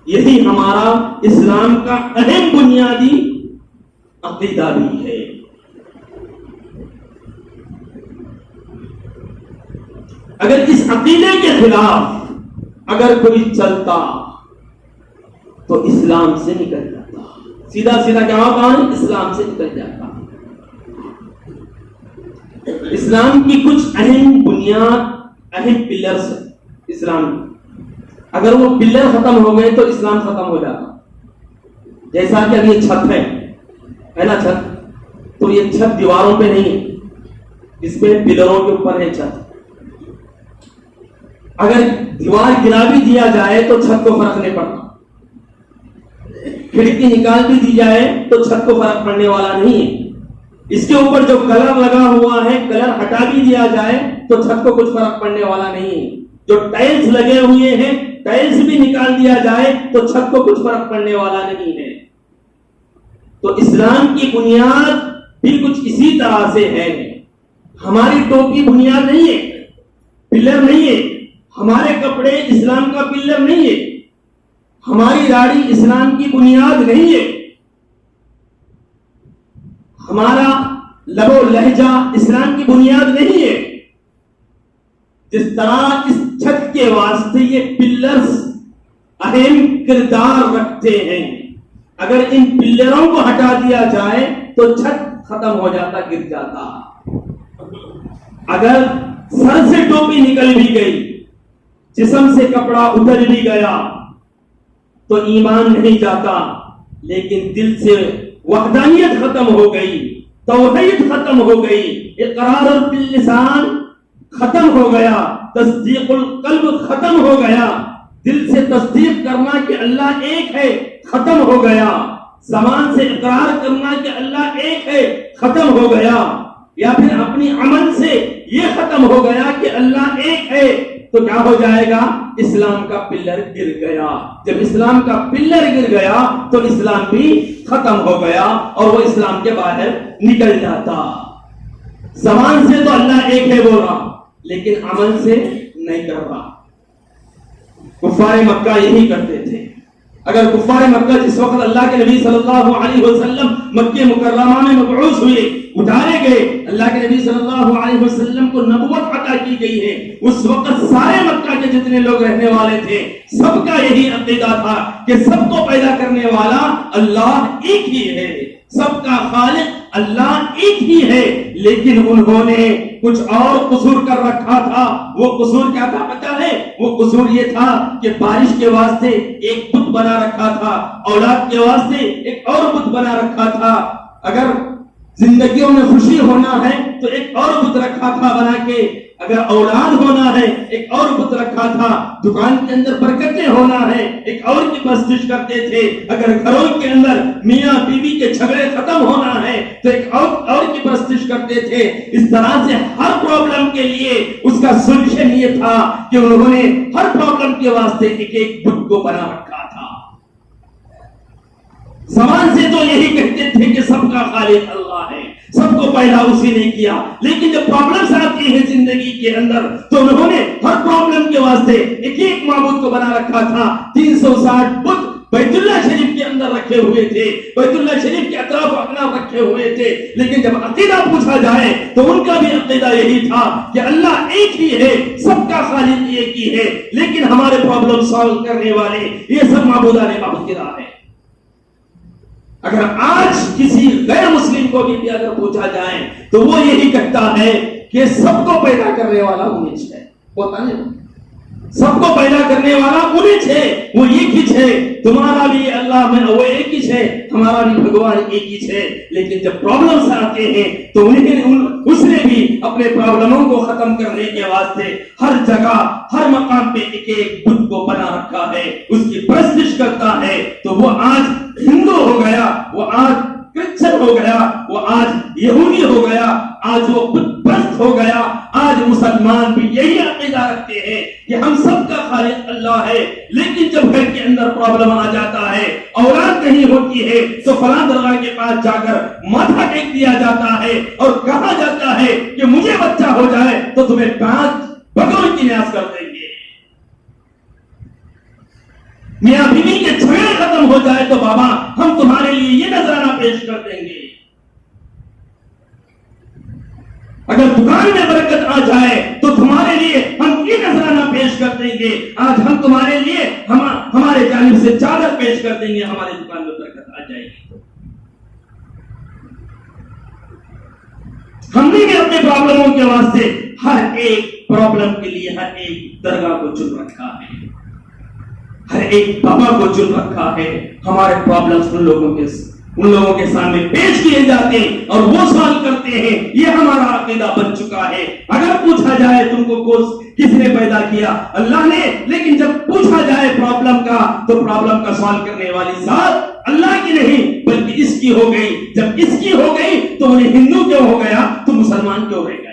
یہی ہمارا اسلام کا اہم بنیادی عقیدہ بھی ہے. اگر اس عقیدے کے خلاف اگر کوئی چلتا تو اسلام سے نکل جاتا. سیدھا سیدھا جواب ہے, اسلام سے نکل جاتا. اسلام کی کچھ اہم بنیاد, اہم پلرز اسلام, اگر وہ پلر ختم ہو گئے تو اسلام ختم ہو جاتا. جیسا کہ اب یہ چھت ہے نا, چھت, تو یہ چھت دیواروں پہ نہیں ہے, اس پہ پلروں کے اوپر ہے چھت. اگر دیوار گرا بھی دیا جائے تو چھت کو فرق نہیں پڑتا, کھڑکی نکال بھی دی جائے تو چھت کو فرق پڑنے والا نہیں ہے. اس کے اوپر جو کلر لگا ہوا ہے, کلر ہٹا بھی دیا جائے تو چھت کو کچھ فرق پڑنے والا نہیں ہے. جو ٹائلز لگے ہوئے ہیں, ٹائلز بھی نکال دیا جائے تو چھت کو کچھ فرق پڑنے والا نہیں ہے. تو اسلام کی بنیاد بھی کچھ اسی طرح سے ہے. ہماری ٹوپی بنیاد نہیں ہے, پلر نہیں ہے. ہمارے کپڑے اسلام کا پلر نہیں ہے. ہماری داڑھی اسلام کی بنیاد نہیں ہے. ہمارا لب و لہجہ اسلام کی بنیاد نہیں ہے. جس طرح اس چھت کے واسطے یہ پلرز اہم کردار رکھتے ہیں, اگر ان پلروں کو ہٹا دیا جائے تو چھت ختم ہو جاتا, گر جاتا. اگر سر سے ٹوپی نکل بھی گئی, جسم سے کپڑا اتر بھی گیا تو ایمان نہیں جاتا, لیکن دل سے وحدانیت ختم ہو گئی, توحید ختم ہو گئی, اقرار باللسان ختم ہو گیا, تصدیق القلب ختم ہو گیا, دل سے تصدیق کرنا کہ اللہ ایک ہے ختم ہو گیا, زبان سے اقرار کرنا کہ اللہ ایک ہے ختم ہو گیا, یا پھر اپنی عمل سے یہ ختم ہو گیا کہ اللہ ایک ہے, تو کیا ہو جائے گا؟ اسلام کا پلر گر گیا. جب اسلام کا پلر گر گیا تو اسلام بھی ختم ہو گیا اور وہ اسلام کے باہر نکل جاتا. زبان سے تو اللہ ایک ہے بول رہا, لیکن عمل سے نہیں کر رہا. کفار مکہ یہی کرتے تھے. اگر کفار مکہ جس وقت اللہ کے نبی صلی اللہ علیہ وسلم مکہ مکرمہ میں مبعوث ہوئے، اتارے گئے، اللہ کے نبی صلی اللہ علیہ وسلم کو نبوت عطا کی گئی ہے، اس وقت سارے مکہ کے جتنے لوگ رہنے والے تھے سب کا یہی عقیدہ تھا کہ سب کو پیدا کرنے والا اللہ ایک ہی ہے، سب کا خالق اللہ ایک ہی ہے، لیکن انہوں نے کچھ اور قصور کر رکھا تھا۔ وہ قصور کیا تھا پتہ ہے؟ وہ قصور یہ تھا کہ بارش کے واسطے ایک بت بنا رکھا تھا، اولاد کے واسطے ایک اور بت بنا رکھا تھا، اگر زندگیوں میں خوشی ہونا ہے تو ایک اور بت رکھا تھا بنا کے، اگر اولاد ہونا ہے ایک اور بت رکھا تھا، دکان کے اندر برکتیں ہونا ہے ایک اور کی پرستش کرتے تھے، اگر گھروں کے اندر میاں بیوی کے جھگڑے ختم ہونا ہے تو ایک اور کی پرستش کرتے تھے۔ اس طرح سے ہر پرابلم کے لیے اس کا سولوشن یہ تھا کہ انہوں نے ہر پرابلم کے واسطے ایک ایک بت کو بنا رکھا تھا۔ زبان سے تو یہی کہتے تھے کہ سب کا خالق اللہ ہے، سب کو پیدا اسی نے کیا، لیکن جب پرابلمز آتی ہیں زندگی کے اندر تو انہوں نے ہر پرابلم کے واسطے ایک ایک معبود کو بنا رکھا تھا۔ 360 بت بیت اللہ شریف کے اندر رکھے ہوئے تھے، بیت اللہ شریف کے اطراف و اکناف رکھے ہوئے تھے، لیکن جب عقیدہ پوچھا جائے تو ان کا بھی عقیدہ یہی تھا کہ اللہ ایک ہی ہے، سب کا خالق ایک ہی ہے، لیکن ہمارے پرابلم سالو کرنے والے یہ سب معبودان باطلا ہیں۔ اگر آج کسی غیر مسلم کو بھی اگر پوچھا جائے تو وہ یہی کہتا ہے کہ سب کو پیدا کرنے والا انہیں ہے، ہوتا نہیں، سب کو پیدا کرنے والا انہیں ہے، وہ ایک ہی ہے، تمہارا بھی اللہ میں وہ ایک ہی ہے، ہمارا بھی بھگوان ایک ہی ہے، لیکن جب پرابلمز آتے ہیں تو اس نے بھی اپنے پرابلموں کو ختم کرنے کے واسطے ہر جگہ ہر مقام پہ ایک ایک بت کو بنا رکھا ہے، اس کی پرستش کرتا ہے۔ تو وہ آج ہندو ہو گیا، وہ آج کرسچن ہو گیا، وہ آج یہودی ہو گیا، آج وہ بت پرست ہو گیا، آج مسلمان بھی یہی عقیدہ رکھتے ہیں کہ ہم سب کا خالق اللہ ہے، لیکن جب گھر کے اندر پرابلم آ جاتا ہے، اولاد نہیں ہوتی ہے تو فلاں درگاہ کے پاس جا کر ماتھا ٹیک دیا جاتا ہے اور کہا جاتا ہے کہ مجھے بچہ ہو جائے تو تمہیں 5 بکروں کی نیاز کر دیں گے، میاں بیوی کے جھگڑے ختم ہو جائے تو بابا ہم تمہارے لیے یہ نذرانہ پیش کر دیں گے، اگر دکان میں برکت آ جائے تو تمہارے لیے ہم یہ نذرانہ پیش کر دیں گے، آج ہم تمہارے لیے ہمارے جانب سے چادر پیش کر دیں گے، ہمارے دکان میں برکت آ جائے گی۔ ہم نے بھی اپنے پرابلموں کے واسطے ہر ایک پرابلم کے لیے ہر ایک درگاہ کو چن رکھا ہے، ہر ایک بابا کو چن رکھا ہے، ہمارے پرابلمز ان لوگوں کے سامنے پیش کیے جاتے ہیں اور وہ سوال کرتے ہیں، یہ ہمارا عقیدہ بن چکا ہے۔ اگر پوچھا جائے تم کو کس نے پیدا کیا؟ اللہ نے، لیکن جب پوچھا جائے پرابلم کا تو پرابلم کا سوال کرنے والی ذات اللہ کی نہیں بلکہ اس کی ہو گئی، جب اس کی ہو گئی تو انہیں ہندو کیوں ہو گیا تو مسلمان کیوں رہ گیا؟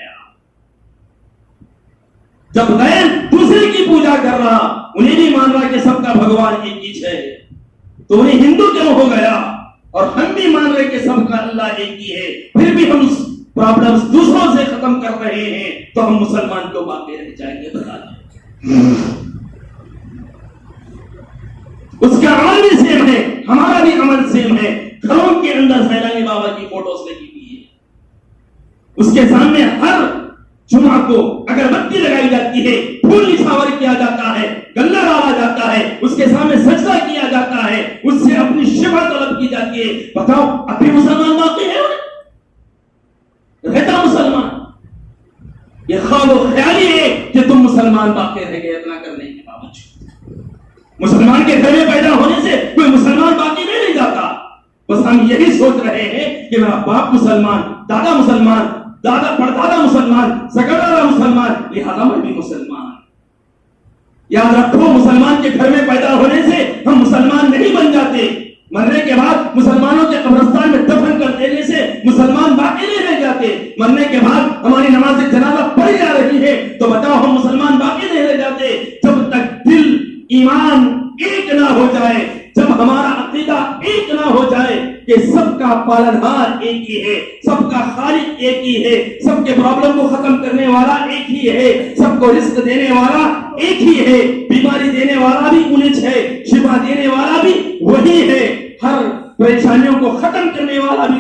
جب غیر دوسرے کی پوجا کر رہا، انہیں بھی مان رہا کہ سب کا بھگوان ایک ہی ہے تو انہیں ہندو کیوں ہو گیا؟ اور ہم بھی مان رہے کہ سب کا اللہ ایک ہی ہے، پھر بھی ہم پرابلمز دوسروں سے ختم کر رہے ہیں تو ہم مسلمان کیوں باقی رہ جائیں گے؟ بتا دیں، اس کا عمل بھی سیم ہے، ہمارا بھی عمل سیم ہے۔ گھروں کے اندر سیلانی بابا کی فوٹوز لگی ہوئی ہے، اس کے سامنے ہر جمعہ کو اگر بتی لگائی جاتی ہے، پھول نچھاور کیا جاتا ہے، گلہ ڈالا جاتا ہے، اس کے سامنے سجدہ کیا جاتا ہے، اس سے اپنی شفا طلب کی جاتی ہے۔ بتاؤ ابھی مسلمان باقی ہے؟ رہتا مسلمان؟ یہ خواب و خیالی ہے کہ تم مسلمان باقی رہ گئے اتنا کرنے کے باوجود۔ مسلمان کے گھر میں پیدا ہونے سے کوئی مسلمان باقی نہیں رہ جاتا، بس ہم یہی سوچ رہے ہیں کہ میرا باپ مسلمان، دادا مسلمان، دادا پردادا مسلمان، سگردادا مسلمان، لہذا میں بھی مسلمان۔ یاد رکھو، مسلمان کے گھر میں پیدا ہونے سے ہم مسلمان نہیں بن جاتے، مرنے کے بعد مسلمانوں کے قبرستان میں دفن کر دینے سے مسلمان باقی نہیں رہ جاتے، مرنے کے بعد ہماری نماز جنازہ پڑھی جا رہی ہے تو بتاؤ ہم مسلمان باقی نہیں رہ جاتے۔ جب تک دل ایمان ایک نہ ہو جائے، جب ہمارا عقیدہ ایک نہ ہو جائے کہ سب کا پالنہار ایک ہی ہے، سب کا خالق ایک ہی ہے، سب کے پرابلم کو ختم کرنے والا ایک ہی ہے، سب کو رزق دینے والا ایک ہی ہے، بیماری دینے والا بھی انہیں ہے، شفا دینے والا بھی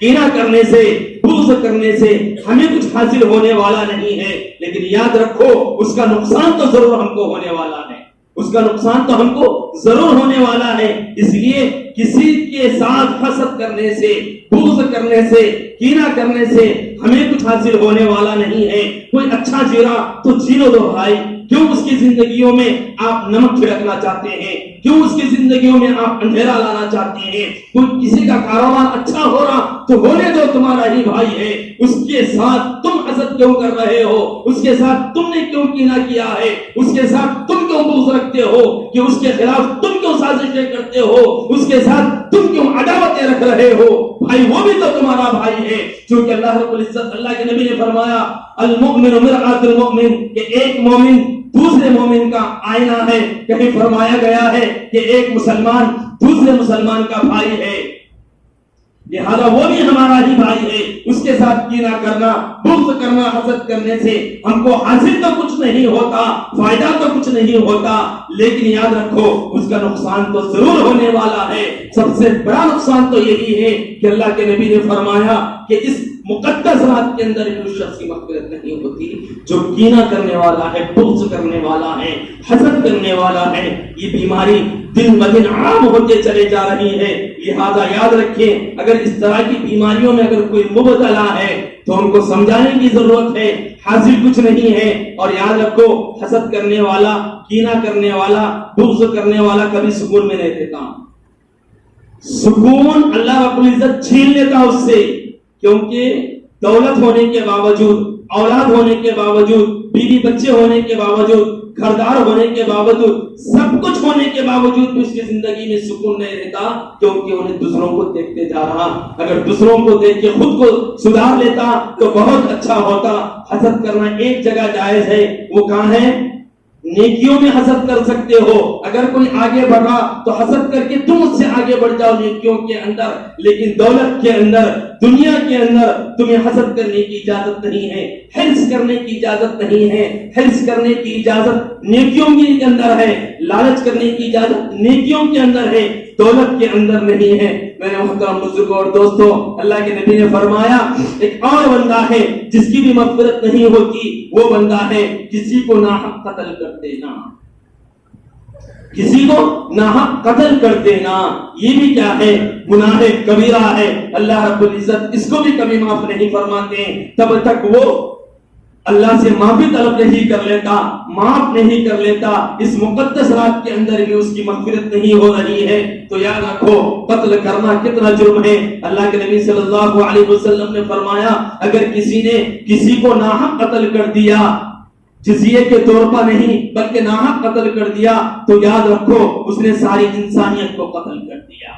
کینہ کرنے سے، بغض کرنے سے ہمیں کچھ حاصل ہونے والا نہیں ہے، لیکن یاد رکھو اس کا نقصان تو ضرور ہم کو ہونے والا ہے، اس کا نقصان تو ہم کو ضرور ہونے والا ہے۔ اس لیے کسی کے ساتھ حسد کرنے سے، بغض کرنے سے، کینہ کرنے سے ہمیں کچھ حاصل ہونے والا نہیں ہے۔ کوئی اچھا جی رہا تو جینے دو بھائی، کیوں اس کی زندگیوں میں آپ نمک چھڑکنا چاہتے ہیں؟ کیوں اس کی زندگیوں میں آپ اندھیرا لانا چاہتے ہیں؟ کوئی کسی کا کاروبار اچھا ہو رہا تو ہونے دو، تمہارا ہی بھائی ہے، اس کے ساتھ تم حسد کیوں کر رہے ہو؟ اس کے ساتھ تم نے کیوں کینہ کیا ہے؟ اس کے ساتھ تم کیوں بغض رکھتے ہو کہ اس کے خلاف تم کیوں سازشیں کرتے ہو؟ اس کے ساتھ تم کیوں عداوتیں رکھ رہے ہو؟ بھائی وہ بھی تو تمہارا بھائی ہے، چونکہ اللہ رب العزت، اللہ کے نبی نے فرمایا المؤمن مرآۃ المؤمن، کہ ایک مومن دوسرے مومن کا آئینہ ہے۔ کہیں فرمایا گیا ہے کہ ایک مسلمان دوسرے مسلمان کا بھائی ہے، لہذا وہ بھی ہمارا ہی بھائی ہے۔ اس کے ساتھ کینہ کرنا، بغض کرنا، حسد کرنے سے ہم کو حاصل تو کچھ نہیں ہوتا، فائدہ تو کچھ نہیں ہوتا، لیکن یاد رکھو اس کا نقصان تو ضرور ہونے والا ہے۔ سب سے بڑا نقصان تو یہی ہے کہ اللہ کے نبی نے فرمایا کہ اس مقدس رات کے اندر بھی اس شخص کی مغفرت نہیں ہوتی جو کینہ کرنے والا ہے، بغض کرنے والا ہے، حسد کرنے والا ہے۔ یہ بیماری دن بدن عام ہوتے چلے جا رہی ہے، لہذا یاد رکھیں اگر اس طرح کی بیماریوں میں اگر کوئی مبتلا ہے تو ان کو سمجھانے کی ضرورت ہے، حاصل کچھ نہیں ہے۔ اور یاد رکھو حسد کرنے والا، کینہ کرنے والا، بغض کرنے والا کبھی سکون میں نہیں رہتا، سکون اللہ رب العزت چھین لیتا اس سے، کیونکہ دولت ہونے کے باوجود، اولاد ہونے کے باوجود، بیوی بچے ہونے کے باوجود، گھردار ہونے کے باوجود، سب کچھ ہونے کے باوجود بھی اس کی زندگی میں سکون نہیں رہتا، کیونکہ انہیں دوسروں کو دیکھتے جا رہا۔ اگر دوسروں کو دیکھ کے خود کو سدھار لیتا تو بہت اچھا ہوتا۔ حسد کرنا ایک جگہ جائز ہے، وہ کہاں ہے؟ نیکیوں میں حسد کر سکتے ہو، اگر کوئی آگے بڑھا تو حسد کر کے تم اس سے آگے بڑھ جاؤ نیکیوں کے اندر، لیکن دولت کے اندر، دنیا کے اندر تمہیں حسد کرنے کی اجازت نہیں ہے، حرص کرنے کی اجازت نہیں ہے۔ حرص کرنے کی اجازت نیکیوں کے اندر ہے، لالچ کرنے کی اجازت نیکیوں کے اندر ہے، دولت کے اندر نہیں ہے۔ میرے محترم بزرگوں اور دوستوں، اللہ کے نبی نے فرمایا ایک اور بندہ ہے جس کی بھی مغفرت نہیں ہوتی، وہ بندہ ہے کسی کو ناحق قتل کر دینا، کسی کو ناحق قتل کر دینا۔ یہ بھی کیا ہے؟ گناہ کبیرہ ہے۔ اللہ رب العزت اس کو بھی کبھی معاف نہیں فرماتے تب تک وہ اللہ سے معافی طلب نہیں کر لیتا، معاف نہیں کر لیتا۔ اس مقدس رات کے اندر بھی اس کی مغفرت نہیں ہو رہی ہے تو یاد رکھو قتل کرنا کتنا جرم ہے۔ اللہ کے نبی صلی اللہ علیہ وسلم نے فرمایا اگر کسی نے کسی کو ناحق قتل کر دیا، جزیے کے طور پر نہیں بلکہ ناحق قتل کر دیا، تو یاد رکھو اس نے ساری انسانیت کو قتل کر دیا۔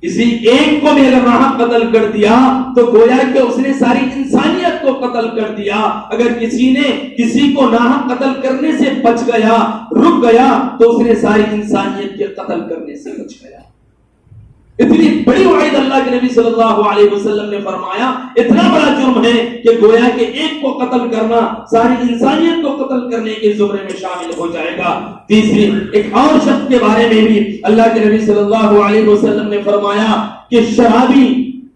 کسی ایک کو بھی اگر ناحق قتل کر دیا تو گویا کہ اس نے ساری انسانیت کو قتل کر دیا۔ اگر کسی نے کسی کو ناحق قتل کرنے سے بچ گیا، رک گیا، تو اس نے ساری انسانیت کے قتل کرنے سے بچ گیا۔ اتنی بڑی وعید اللہ کے نبی صلی اللہ علیہ وسلم نے فرمایا، اتنا بڑا جرم ہے کہ گویا کہ ایک کو قتل کرنا ساری انسانیت کو قتل کرنے کے زمرے میں شامل ہو جائے گا۔ تیسری ایک اور شخص کے بارے میں بھی اللہ کے نبی صلی اللہ علیہ وسلم نے فرمایا کہ شرابی،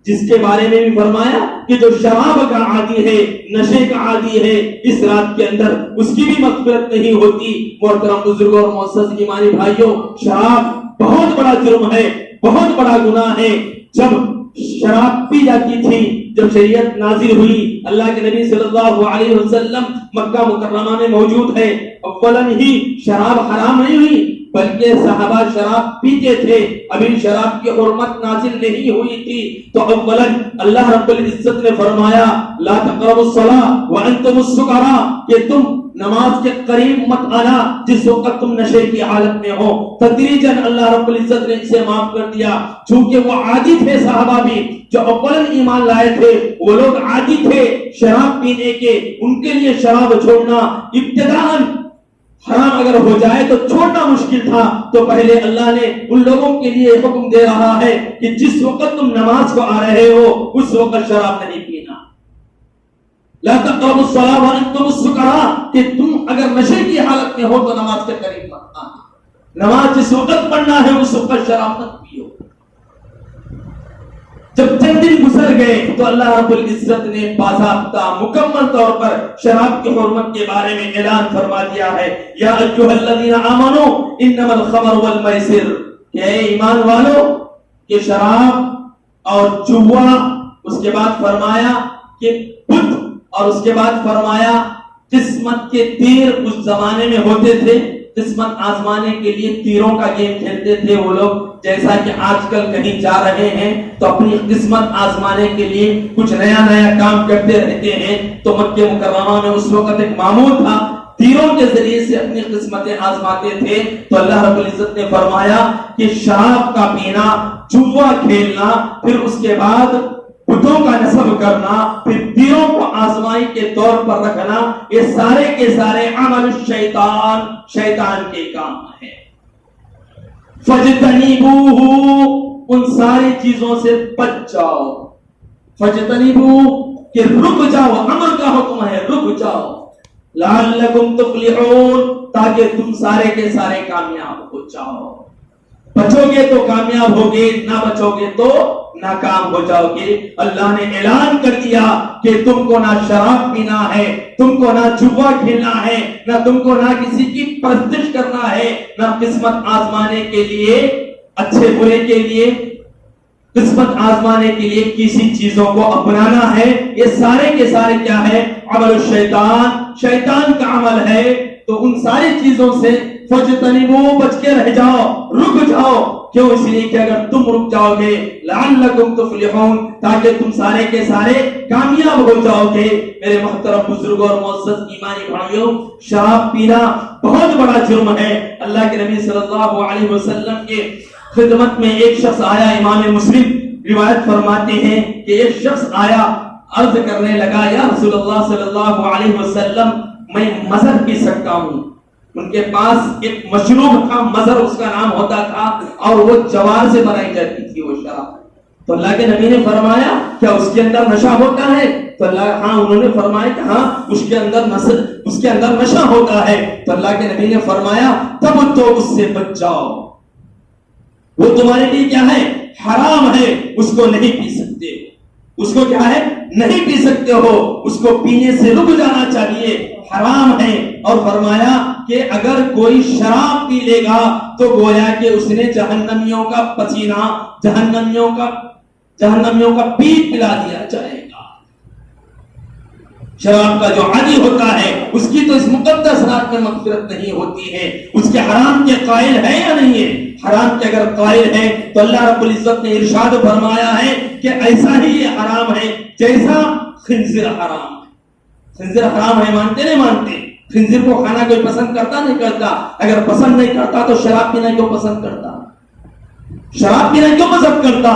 جس کے بارے میں بھی فرمایا کہ جو شراب کا عادی ہے، نشے کا عادی ہے، اس رات کے اندر اس کی بھی مغفرت نہیں ہوتی۔ محترم بزرگوں اور معزز ایمانی بھائیوں، شراب بہت بڑا جرم ہے، بہت بڑا گناہ ہے۔ جب شراب پی جاتی تھی، جب شریعت نازل ہوئی، اللہ کے نبی صلی اللہ علیہ وسلم مکہ مکرمہ میں موجود ہے، اولاً ہی شراب حرام نہیں ہوئی بلکہ صحابہ شراب پیتے تھے، ابھی شراب کی حرمت نازل نہیں ہوئی تھی۔ تو اولاً اللہ رب العزت نے فرمایا لا تقربوا الصلاة وانتم السکراء، کہ تم نماز کے قریب مت آنا جس وقت تم نشے کی حالت میں ہو۔ تدریجاً اللہ رب العزت نے اسے معاف کر دیا، چونکہ وہ عادی تھے، صحابہ بھی جو اولاً ایمان لائے تھے وہ لوگ عادی تھے شراب پینے کے، ان کے لیے شراب چھوڑنا ابتداءً حرام اگر ہو جائے تو چھوڑنا مشکل تھا، تو پہلے اللہ نے ان لوگوں کے لیے حکم دے رہا ہے کہ جس وقت تم نماز کو آ رہے ہو اس وقت شراب نہیں پینا۔ لا تقربوا الصلاة وانتم السکراء، کہ تم اگر نشے کی حالت میں ہو تو نماز کے قریب مت آنا، نماز جس وقت پڑھنا ہے اس وقت شراب مت پیو۔ جب چند دن گزر گئے تو اللہ رب العزت نے باضابطہ مکمل طور پر شراب کی حرمت کے بارے میں اعلان فرما دیا ہے، یا ایھا الذین آمنوا انما الخمر والمیسر، کہ اے ایمان والو کہ شراب اور جوا، اس کے بعد فرمایا کہ بت، اور اس کے بعد فرمایا قسمت کے تیر اس زمانے میں ہوتے تھے، قسمت آزمانے کے لیے تیروں کا گیم کھیلتے تھے وہ لوگ، جیسا کہ آج کل کہیں جا رہے ہیں تو اپنی قسمت آزمانے کے لیے کچھ نیا نیا کام کرتے رہتے ہیں۔ تو مکہ مکرمہ میں اس وقت ایک معمول تھا، تیروں کے ذریعے سے اپنی قسمتیں آزماتے تھے۔ تو اللہ رب العزت نے فرمایا کہ شراب کا پینا، جوا کھیلنا، پھر اس کے بعد بتوں کا نصب کرنا، پھر تیروں کو آزمائی کے طور پر رکھنا، یہ سارے کے سارے عمل الشیطان، شیطان کے کام ہیں۔ فَاجْتَنِبُوهُ، ان ساری چیزوں سے بچ جاؤ۔ فَاجْتَنِبُوهُ کہ رک جاؤ، امر کا حکم ہے، رک جاؤ۔ لَعَلَّكُمْ تُفْلِحُونَ، تاکہ تم سارے کے سارے کامیاب ہو جاؤ۔ بچو گے تو کامیاب ہوگے، نہ بچو گے تو ناکام ہو جاؤ گے۔ اللہ نے اعلان کر دیا کہ تم کو نہ شراب پینا ہے، تم کو نہ جوا کھیلنا ہے، نہ تم کو نہ کسی کی پرستش کرنا ہے، نہ قسمت آزمانے کے لیے، اچھے برے کے لیے، قسمت آزمانے کے لیے کسی چیزوں کو اپنانا ہے۔ یہ سارے کے سارے کیا ہے؟ عمل الشیطان، شیطان کا عمل ہے۔ تو ان ساری چیزوں سے فَاجْتَنِبُوا، بچ کے رہ جاؤ، رک جاؤ۔ کیوں؟ اس لیے کہ اگر تم رک جاؤ گے، لعلکم تفلحون، تاکہ تم سارے کے سارے کامیاب ہو جاؤ گے۔ میرے محترم بزرگوں اور معزز ایمانی بھائیوں، شراب پینا بہت بڑا جرم ہے۔ اللہ کے نبی صلی اللہ علیہ وسلم کے خدمت میں ایک شخص آیا، امام مسلم روایت فرماتے ہیں کہ ایک شخص آیا، عرض کرنے لگا، یا رسول اللہ صلی اللہ علیہ وسلم، میں مزر پی سکتا ہوں؟ ان کے پاس ایک مشروب تھا، مزر اس کا نام ہوتا تھا، اور وہ جوار سے بنائی جاتی تھی وہ شراب۔ تو اللہ کے نبی نے فرمایا کیا اس کے اندر نشہ ہوتا ہے؟ تو اللہ، ہاں، انہوں نے فرمایا کہ ہاں اس کے اندر نشہ ہوتا ہے۔ تو اللہ کے نبی نے فرمایا تب تو اس سے بچ جاؤ، وہ تمہارے لیے کیا ہے؟ حرام ہے، اس کو نہیں پی سکتے، اس کو کیا ہے؟ نہیں پی سکتے ہو، اس کو پینے سے رک جانا چاہیے، حرام ہے۔ اور فرمایا کہ اگر کوئی شراب پی لے گا تو گویا کہ اس نے جہنمیوں کا پسینہ، جہنمیوں کا پیٹ پلا دیا جائے گا۔ شراب کا جو عادی ہوتا ہے اس کی تو اس مقدس رات میں مغفرت نہیں ہوتی ہے۔ اس کے حرام کے قائل ہے یا نہیں ہے؟ حرام کے اگر قائل ہے تو اللہ رب العزت نے ارشاد فرمایا ہے کہ ایسا ہی یہ حرام ہے جیسا خنزیر حرام ہے۔ خنزیر حرام ہے، مانتے نہیں مانتے؟ خنزیر کو کھانا کوئی پسند کرتا نہیں کرتا؟ اگر پسند نہیں کرتا تو شراب پینا کیوں پسند کرتا؟ شراب پینا کیوں پسند کرتا؟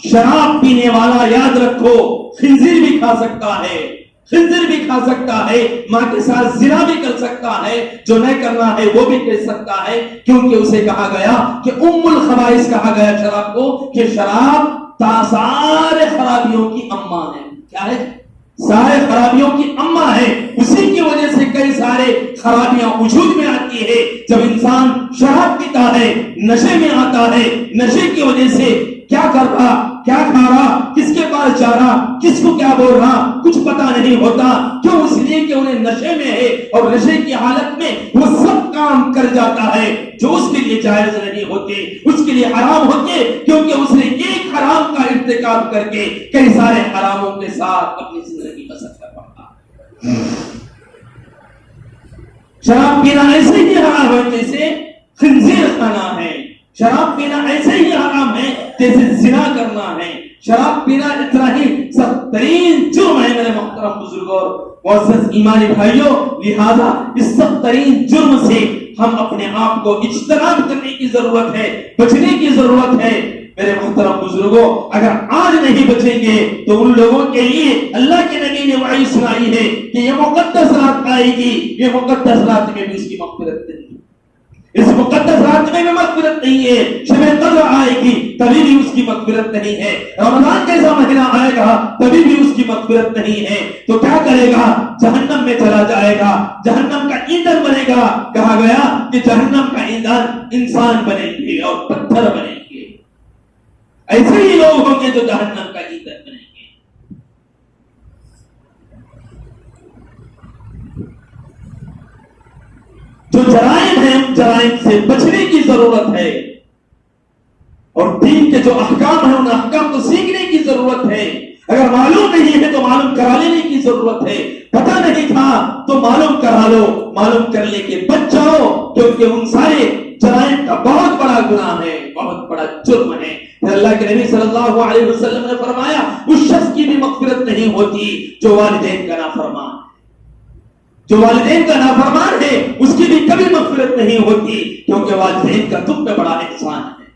شراب پینے والا یاد رکھو خنزیر بھی کھا سکتا ہے، خنزیر بھی کھا سکتا ہے، ماں کے ساتھ زنا بھی کر سکتا ہے، جو نہیں کرنا ہے وہ بھی کر سکتا ہے، کیونکہ اسے کہا گیا کہ ام الخبائث کہا گیا شراب کو، کہ شراب سارے خرابیوں کی اماں ہے۔ کیا ہے؟ سارے خرابیوں کی اماں ہے۔ اسی کی وجہ سے کئی سارے خرابیاں وجود میں آتی ہے۔ جب انسان شراب پیتا ہے، نشے میں آتا ہے، نشے کی وجہ سے کیا کر رہا، کیا کھا رہا، کس کے پاس جا رہا، کس کو کیا بول رہا، کچھ پتا نہیں ہوتا۔ کیوں؟ اس لیے کہ انہیں نشے میں ہے، اور نشے کی حالت میں وہ سب کام کر جاتا ہے جو اس کے لیے جائز نہیں ہوتے، اس کے لیے حرام ہوتے، کیونکہ اس نے ایک حرام کا ارتکاب کر کے کئی سارے حراموں کے ساتھ اپنی زندگی بسر کر پڑا۔ شراب پینا ایسے ہی حرام ہے جیسے خنزیر کھانا ہے، شراب پینا ایسے ہی حرام ہے جیسے زنا کرنا ہے۔ شراب پینا اتنا ہی سخت ترین جرم ہے میرے محترم بزرگوں اور معزز ایمانی بھائیوں، لہذا اس سخت ترین جرم سے ہم اپنے آپ کو اجتناب کرنے کی ضرورت ہے، بچنے کی ضرورت ہے۔ میرے محترم بزرگوں، اگر آج نہیں بچیں گے تو ان لوگوں کے لیے اللہ کے نبی نے وعید سنائی ہے کہ یہ مقدس رات آئے گی، یہ مقدس رات میں بھی اس کی مغفرت نہیں، اس مقدس رات میں بھی مغفرت نہیں ہے۔ شب قدر آئے گی تبھی بھی اس کی مغفرت نہیں ہے، رمضان جیسا مہینہ آئے گا تبھی بھی اس کی مغفرت نہیں ہے۔ تو کیا کرے گا؟ جہنم میں چلا جائے گا، جہنم کا ایندھن بنے گا۔ کہا گیا کہ جہنم کا ایندھن انسان بنیں گے اور پتھر بنیں گے۔ ایسے ہی لوگ ہوں گے جو جہنم کا ایندھن بنیں گے۔ جو جرائم ہیں ان جرائم سے بچنے کی ضرورت ہے، اور دین کے جو احکام ہیں ان احکام کو سیکھنے کی ضرورت ہے۔ اگر معلوم نہیں ہے تو معلوم کرا لینے کی ضرورت ہے۔ پتہ نہیں تھا تو معلوم کرا لو، معلوم کر لے کے بچ جاؤ، کیونکہ ان سارے جرائم کا بہت بڑا گناہ ہے، بہت بڑا جرم ہے۔ اللہ کے نبی صلی اللہ علیہ وسلم نے فرمایا اس شخص کی بھی مغفرت نہیں ہوتی جو والدین کا نافرمان، جو والدین کا نافرمان ہے اس کی بھی کبھی مغفرت نہیں ہوتی، کیونکہ والدین کا تم پہ بڑا احسان ہے،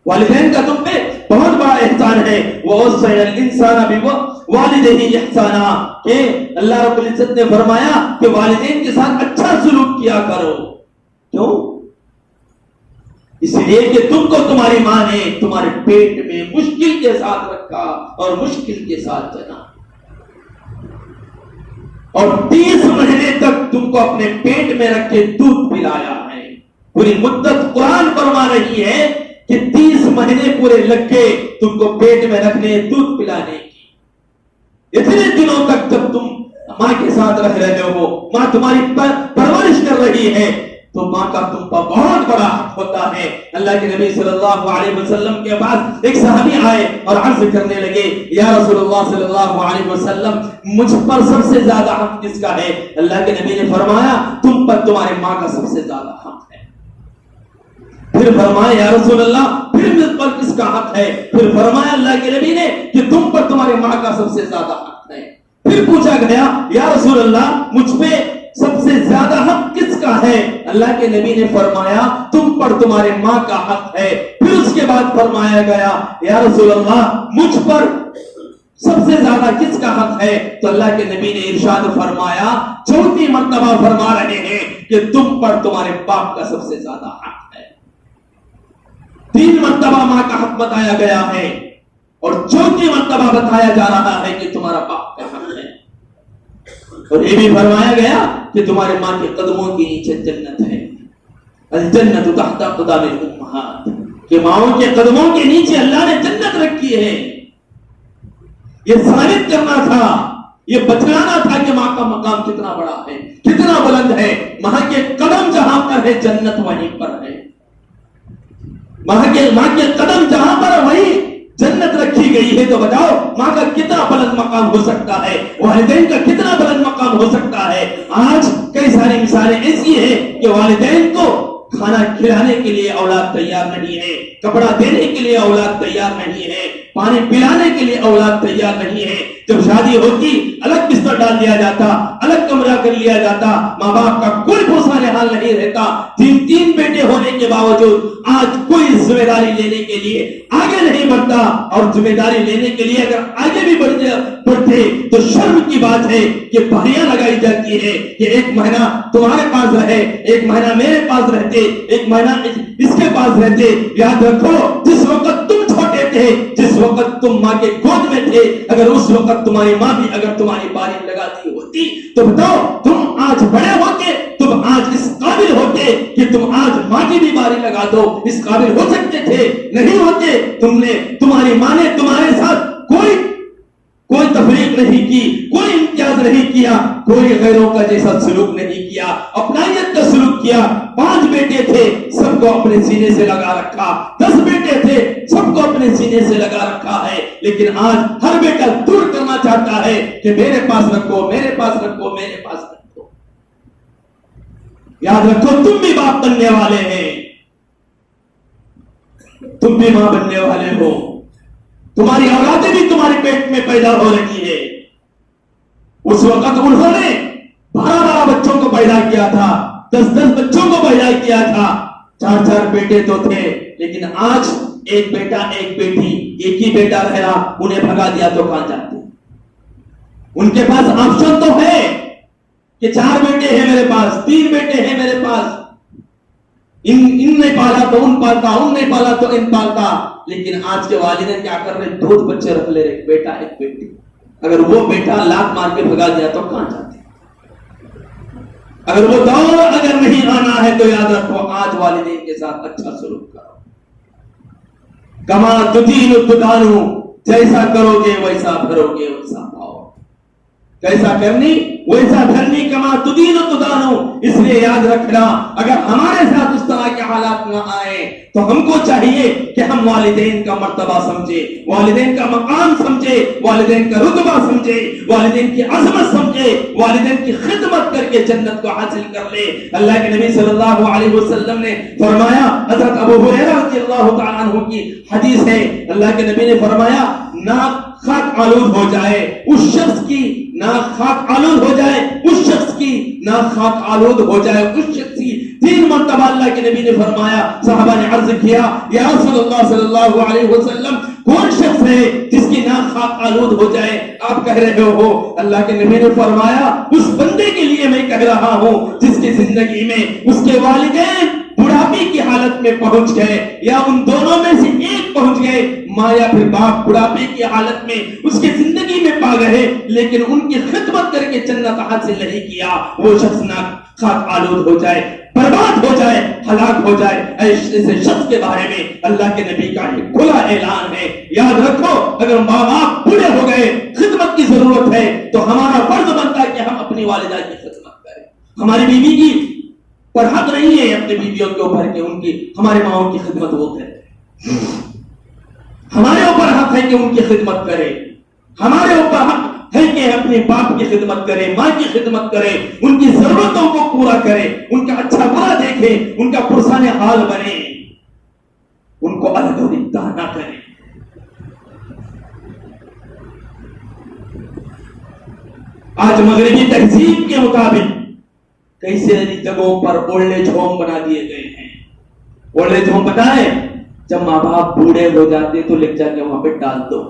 والدین کا تم پہ بہت بڑا احسان ہے۔ وَوَصَّيْنَا الْإِنسَانَ بِوَالِدَيْهِ إِحْسَانًا، کہ اللہ رب العزت نے فرمایا کہ والدین کے ساتھ اچھا سلوک کیا کرو۔ کیوں؟ اس لیے کہ تم کو تمہاری ماں نے تمہارے پیٹ میں مشکل کے ساتھ رکھا اور مشکل کے ساتھ جنا، اور 30 مہینے تک تم کو اپنے پیٹ میں رکھ کے دودھ پلایا ہے۔ پوری مدت قرآن فرما رہی ہے کہ 30 مہینے پورے لگ گئے تم کو پیٹ میں رکھنے، دودھ پلانے کی۔ اتنے دنوں تک جب تم ماں کے ساتھ رہ رہے ہو، ماں تمہاری پرورش کر رہی ہے، تو ماں کا تم پر بہت بڑا حق ہوتا ہے۔ اللہ کے نبی صلی اللہ علیہ وسلم کے پاس ایک صحابی آئے اور عرض کرنے لگے، یا رسول اللہ صلی اللہ علیہ وسلم مجھ پر سب سے زیادہ حق کس کا ہے؟ اللہ کے نبی نے فرمایا تم پر تمہاری ماں کا سب سے زیادہ حق ہے۔ پھر فرمایا یا رسول اللہ پھر مجھ پر کس کا حق ہے؟ پھر فرمایا اللہ کے نبی نے کہ تم پر تمہاری ماں کا سب سے زیادہ حق ہے۔ پھر پوچھا گیا یا رسول اللہ مجھ پہ سب سے زیادہ حق کس کا ہے؟ اللہ کے نبی نے فرمایا تم پر تمہارے ماں کا حق ہے۔ پھر اس کے بعد فرمایا گیا یا رسول اللہ مجھ پر سب سے زیادہ کس کا حق ہے؟ تو اللہ کے نبی نے ارشاد فرمایا، چوتھی مرتبہ فرما رہے ہیں کہ تم پر تمہارے باپ کا سب سے زیادہ حق ہے۔ 3 مرتبہ ماں کا حق بتایا گیا ہے اور چوتھی مرتبہ بتایا جا رہا ہے کہ تمہارا باپ کا حق ہے، اور یہ بھی فرمایا گیا کہ تمہارے ماں کے قدموں کے نیچے جنت ہے، الجنت تحت اقدام الامہات، کہ ماؤں کے قدموں کے نیچے اللہ نے جنت رکھی ہے۔ یہ ثابت کرنا تھا، یہ بتلانا تھا کہ ماں کا مقام کتنا بڑا ہے، کتنا بلند ہے۔ ماں کے قدم جہاں پر ہے جنت وہیں پر ہے، ماں کے قدم جہاں پر وہیں جنت رکھی گئی ہے، تو بتاؤ ماں کا کتنا بلند مقام ہو سکتا ہے، والدین کا کتنا بلند مقام ہو سکتا ہے۔ آج کئی ساری مثالیں ایسی ہیں کہ والدین کو کھانا کھلانے کے لیے اولاد تیار نہیں ہے، کپڑا دینے کے لیے اولاد تیار نہیں ہے، پانی پلانے کے لیے اولاد تیار نہیں ہے۔ جب شادی ہوتی الگ بستر ڈال دیا جاتا، الگ کمرہ کر لیا جاتا، ماں باپ کا کوئی بھروسہ حال نہیں رہتا۔ 3 بیٹے ہونے کے باوجود آج کوئی ذمہ داری لینے کے لیے آگے نہیں بڑھتا، اور ذمہ داری لینے کے لیے اگر آگے بھی بڑھتے تو شرم کی بات ہے کہ پہریاں لگائی جاتی ہے کہ 1 مہینہ تمہارے پاس رہے، 1 مہینہ میرے پاس رہتے، 1 مہینہ اس کے پاس رہتے۔ یاد رکھو جس وقت تم چھوٹے تھے، جس وقت تم ماں کے گود میں تھے، اگر اس وقت تمہاری ماں بھی اگر تمہاری باری لگاتی ہوتی تو بتاؤ تم آج بڑے ہوتے، تم آج اس قابل ہوتے کہ تم آج ماں کی بھی باری لگا دو، اس قابل ہو سکتے تھے؟ نہیں ہوتے۔ تمہاری ماں نے تمہارے ساتھ کوئی تفریق نہیں کی، کوئی امتیاز نہیں کیا، کوئی غیروں کا جیسا سلوک نہیں کیا، اپنائیت کا سلوک کیا۔ 5 بیٹے تھے، سب کو اپنے سینے سے لگا رکھا، 10 بیٹے تھے، سب کو اپنے سینے سے لگا رکھا ہے، لیکن آج ہر بیٹا دور کرنا چاہتا ہے کہ میرے پاس رکھو، میرے پاس رکھو، میرے پاس رکھو۔ یاد رکھو تم بھی باپ بننے والے ہیں، تم بھی ماں بننے والے ہو، تمہاری اولادیں بھی تمہارے پیٹ میں پیدا ہو رہی ہے۔ اس وقت انہوں نے 12 بچوں کو پیدا کیا تھا، 10 بچوں کو پیدا کیا تھا، 4 بیٹے تو تھے، لیکن آج 1 بیٹا 1 بیٹی، ایک ہی بیٹا رہا، انہیں بھگا دیا تو کہاں جاتے؟ ان کے پاس آپشن تو ہے کہ 4 بیٹے ہیں میرے پاس، 3 بیٹے ہیں میرے پاس، ان نے پالا تو ان پالتا، ان نے پالا تو ان پالتا، لیکن آج کے والدین کیا کر رہے؟ 2 بچے رکھ لے رہے، 1 بیٹا 1 بیٹی۔ اگر وہ بیٹا لات مار کے بھگا دیا تو کہاں جاتے؟ اگر وہ دور اگر نہیں آنا ہے تو یاد رکھو آج والدین کے ساتھ اچھا سلوک کرو، کما تدین تدانو، جیسا کرو گے ویسا بھرو گے ویسا پاؤ، کیسا کرنی ویسا بھرنی، کما تدین تدانو۔ اس لیے یاد رکھنا اگر ہمارے ساتھ اس طرح کے حالات نہ آئے تو ہم کو چاہیے کہ ہم والدین کا مرتبہ سمجھے، والدین کا مقام سمجھے، والدین کا رتبہ سمجھے، والدین کی عظمت سمجھے، والدین کی خدمت کر کے جنت کو حاصل کر لے۔ اللہ کے نبی صلی اللہ علیہ وسلم نے فرمایا، حضرت ابو ہریرہ رضی اللہ تعالیٰ عنہ کی حدیث ہے، اللہ کے نبی نے فرمایا ناک خاک آلود ہو جائے اس شخص کی، ناک خاک آلود ہو جائے اس شخص کی، ناک خاک آلود ہو جائے اس شخص کی۔ 3 مرتبہ اللہ کے نبی نے فرمایا۔ صحابہ نے عرض کیا یا رسول اللہ صلی اللہ علیہ وسلم کون شخص ہے جس کی ناک خاک آلود ہو جائے؟ آپ کہہ رہے ہو، اللہ کے نبی نے فرمایا اس بندے کے لیے میں کہہ رہا ہوں جس کی زندگی میں اس کے والدین بڑھاپے کی حالت میں پہنچ گئے، یا ان دونوں میں سے ایک پہنچ گئے، ماں یا پھر باپ بڑھاپے کی حالت میں اس کی زندگی میں پا گئے لیکن ان کی خدمت کر کے جنت حاصل نہیں کیا، وہ شخص ناک خاک آلود ہو جائے، برباد ہو جائے، ہلاک ہو جائے۔ ایسے شخص کے بارے میں اللہ کے نبی کا ایک کھلا اعلان ہے۔ یاد رکھو اگر ماں باپ بوڑھے ہو گئے، خدمت کی ضرورت ہے تو ہمارا فرض بنتا ہے کہ ہم اپنی والدہ کی خدمت کریں۔ ہماری بیوی کی پر حق نہیں ہے اپنی بیویوں کے اوپر کہ ان کی، ہمارے ماؤں کی خدمت وہ کرے، ہمارے اوپر حق ہے کہ ان کی خدمت کرے، ہمارے اوپر حق ہے کہ اپنے باپ کی خدمت کرے، ماں کی خدمت کرے، ان کی ضرورتوں کو پورا کرے، ان کا اچھا برا دیکھے، ان کا پرسان حال بنے، ان کو الگ اور اکتا نہ کرے۔ آج مغربی تہذیب کے مطابق کئی ساری جگہوں پر اولڈ ایج ہوم بنا دیے گئے ہیں۔ اولڈ ایج ہوم پتہ ہے جب ماں باپ بوڑھے ہو جاتے تو لے جا کے وہاں پہ ڈال دو۔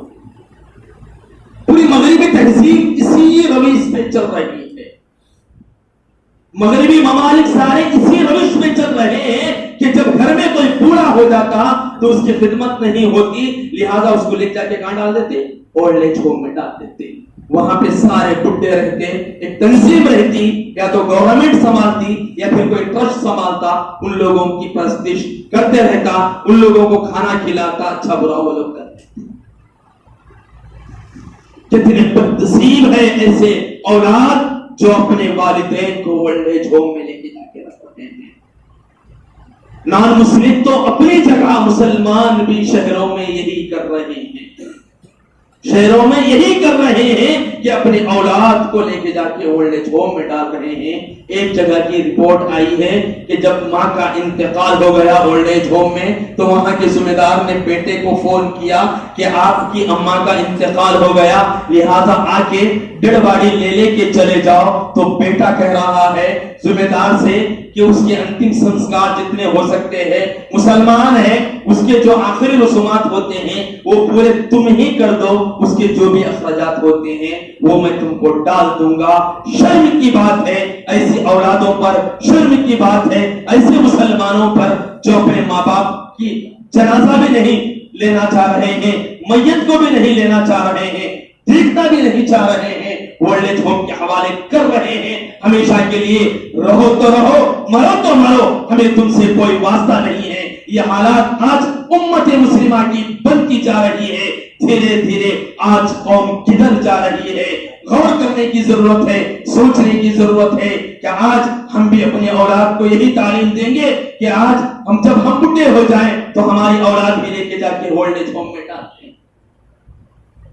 پوری مغربی تہذیب اسی روش پہ چل رہی ہے، مغربی ممالک سارے اسی روش پہ چل رہے ہیں کہ جب گھر میں کوئی بوڑھا ہو جاتا تو اس کی خدمت نہیں ہوتی، لہذا اس کو لے جا کے کہاں ڈال دیتے؟ اولڈ ایج ہوم میں ڈال دیتے۔ وہاں پہ سارے بڈھے رہتے، ایک تنظیم رہتی، یا تو گورنمنٹ سنبھالتی یا پھر کوئی ٹرسٹ سنبھالتا، ان لوگوں کی پرستش کرتے رہتا، ان لوگوں کو کھانا کھلاتا، اچھا برا وہ لوگ کرتے۔ کتنے بدنصیب ہے ایسے اولاد جو اپنے والدین کو اولڈ ایج ہوم میں لے کے جا کے رکھ رہے ہیں۔ نان مسلم تو اپنی جگہ، مسلمان بھی شہروں میں یہی کر رہے ہیں، شہروں میں یہی کر رہے ہیں کہ اپنی اولاد کو لے کے جا کے اولڈ ایج ہوم میں ڈال رہے ہیں۔ ایک جگہ کی رپورٹ آئی ہے کہ جب ماں کا انتقال ہو گیا اولڈ ایج ہوم میں تو وہاں کے ذمہ دار نے بیٹے کو فون کیا کہ آپ کی اماں کا انتقال ہو گیا، لہذا آ کے ڈیڈ باڈی لے کے چلے جاؤ۔ تو بیٹا کہہ رہا ہے ذمہ دار سے کہ اس کے انتم سنسکار جتنے ہو سکتے ہیں، مسلمان ہے، اس کے جو آخری رسومات ہوتے ہیں وہ پورے تم ہی کر دو، اس کے جو بھی اخراجات ہوتے ہیں وہ میں تم کو ڈال دوں گا۔ شرم کی بات ہے ایسی اولادوں پر، شرم کی بات ہے ایسے مسلمانوں پر جو اپنے ماں باپ کی جنازہ بھی نہیں لینا چاہ رہے ہیں، میت کو بھی نہیں لینا چاہ رہے ہیں، دیکھنا بھی نہیں چاہ رہے ہیں، اولڈ ایج ہوم کے حوالے کر رہے ہیں۔ ہمیشہ کے لیے رہو تو رہو، مرو تو مرو، ہمیں تم سے کوئی واسطہ نہیں ہے۔ یہ حالات آج امت مسلمہ کی بنتی جا رہی ہے، دھیرے دھیرے آج قوم کدھر جا رہی ہے، غور کرنے کی ضرورت ہے، سوچنے کی ضرورت ہے کہ آج ہم بھی اپنے اولاد کو یہی تعلیم دیں گے کہ آج ہم جب ہم بوڑھے ہو جائیں تو ہماری اولاد بھی لے کے جا کے اولڈ ایج ہوم میں ڈالتے ہیں۔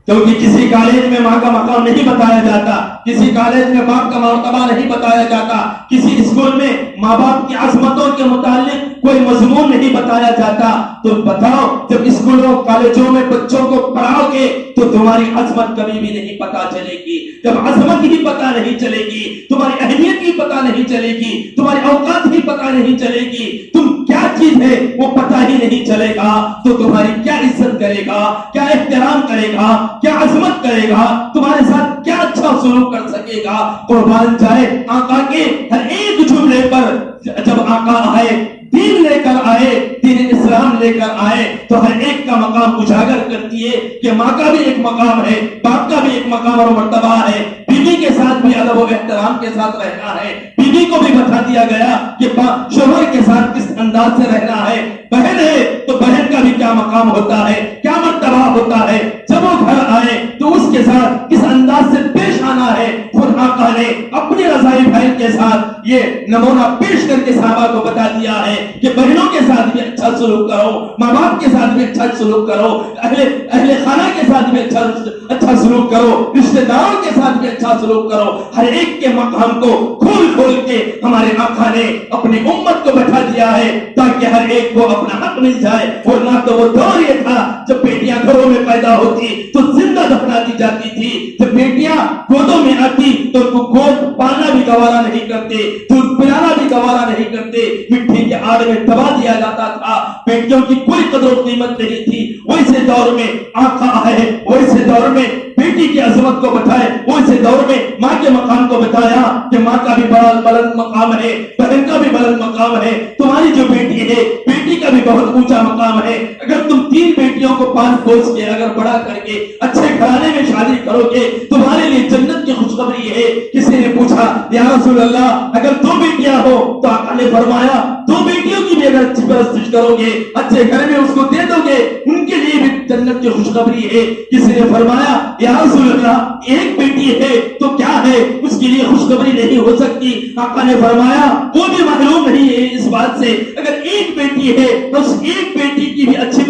کیونکہ کسی کالج میں ماں کا مقام نہیں بتایا جاتا، کسی کالج میں باپ کا مرتبہ نہیں بتایا جاتا، کسی اسکول میں ماں باپ کی عظمتوں کے متعلق کوئی مضمون نہیں بتایا جاتا۔ تو بتاؤ جب اسکولوں کالجوں میں بچوں کو پڑھاؤ گے تو تمہاری عظمت کبھی بھی نہیں پتا چلے گی۔ جب عظمت ہی پتا نہیں چلے گی، تمہاری اہمیت ہی پتا نہیں چلے گی، تمہاری اوقات ہی پتا نہیں چلے گی، تم کیا چیز ہے وہ پتا ہی نہیں چلے گا، تو تمہاری کیا عزت کرے گا، کیا احترام کرے گا، کیا عظمت کرے گا، تمہارے ساتھ کیا اچھا سلوک کر سکے گا۔ قربان جائے آقا کے ہر ایک جملے پر جب آقا آئے، دین لے کر آئے، دین اسلام لے کر آئے تو ہر ایک کا مقام اجاگر کرتی ہے کہ ماں کا بھی ایک مقام ہے، باپ کا بھی ایک مقام اور مرتبہ ہے، بیوی بیوی کے ساتھ بھی ادب و احترام کے ساتھ رہنا ہے. بیوی کو بھی بتا دیا گیا کہ شوہر کے ساتھ کس انداز سے رہنا ہے. بہن ہے تو بہن کا بھی کیا مقام ہوتا ہے, کیا مرتبہ ہوتا ہے. جب وہ گھر آئے تو اس کے ساتھ کس انداز سے پیش آنا ہے. خود آقا نے اپنی رضائی بہن کے ساتھ یہ نمونہ پیش کر کے صحابہ کو بتا دیا ہے کہ بہنوں کے ساتھ بھی اچھا سلوک کرو, ماں باپ کے ساتھ بھی اچھا سلوک کرو, اہل خانہ کے ساتھ بھی اچھا سلوک کرو, رشتہ داروں کے ساتھ بھی اچھا سلوک کرو. ہر ایک کے مقام کو کھول کھول کے ہمارے آقا نے اپنی امت کو بتا دیا ہے تاکہ ہر ایک کو اپنا حق مل جائے. ورنہ تو وہ دور یہ تھا جب بیٹیاں گھروں میں پیدا ہوتی تو زندہ دفنا دی جاتی تھی. جب بیٹیاں گودوں میں آتی تو ان کو گود پالنا بھی گوارا نہیں کرتے, دودھ پلانا بھی گوارا نہیں کرتے, مٹی کے آڑ میں دبا دیا جاتا تھا. بیٹیوں کی کوئی قدر و قیمت نہیں تھی. ویسے دور میں آقا آئے, ویسے دور میں بیٹی کی عظمت کو بتائے, ویسے دور میں ماں کے مقام کو بتایا کہ ماں کا بھی بڑا بلند مقام ہے, بہن کا بھی بلند مقام ہے. تمہاری جو بیٹی ہے بیٹی کا بھی بہت اونچا مقام ہے. اگر تم 3 بیٹیوں کو پال پوس کے اگر بڑا کر کے اچھے گھرانے میں شادی کرو گے تمہارے لیے جنت کی خوشخبری ہے. کسی نے پوچھا یا رسول اللہ اگر 2 بیٹیاں ہو تو آقا نے فرمایا 2 بیٹیوں کی بھی اگر اچھی پرستش کرو گے, اچھے گھر میں اس کو دے دو گے, ان کے لیے بھی جنت کی خوشخبری ہے. کسی نے فرمایا یا رسول اللہ 1 بیٹی ہے تو کیا ہے, اس کے لیے خوشخبری نہیں ہو سکتی. آقا نے فرمایا وہ بھی محروم نہیں ہے اس بات سے. اگر 1 بیٹی ہے تو اس 1 بیٹی کی بھی اچھی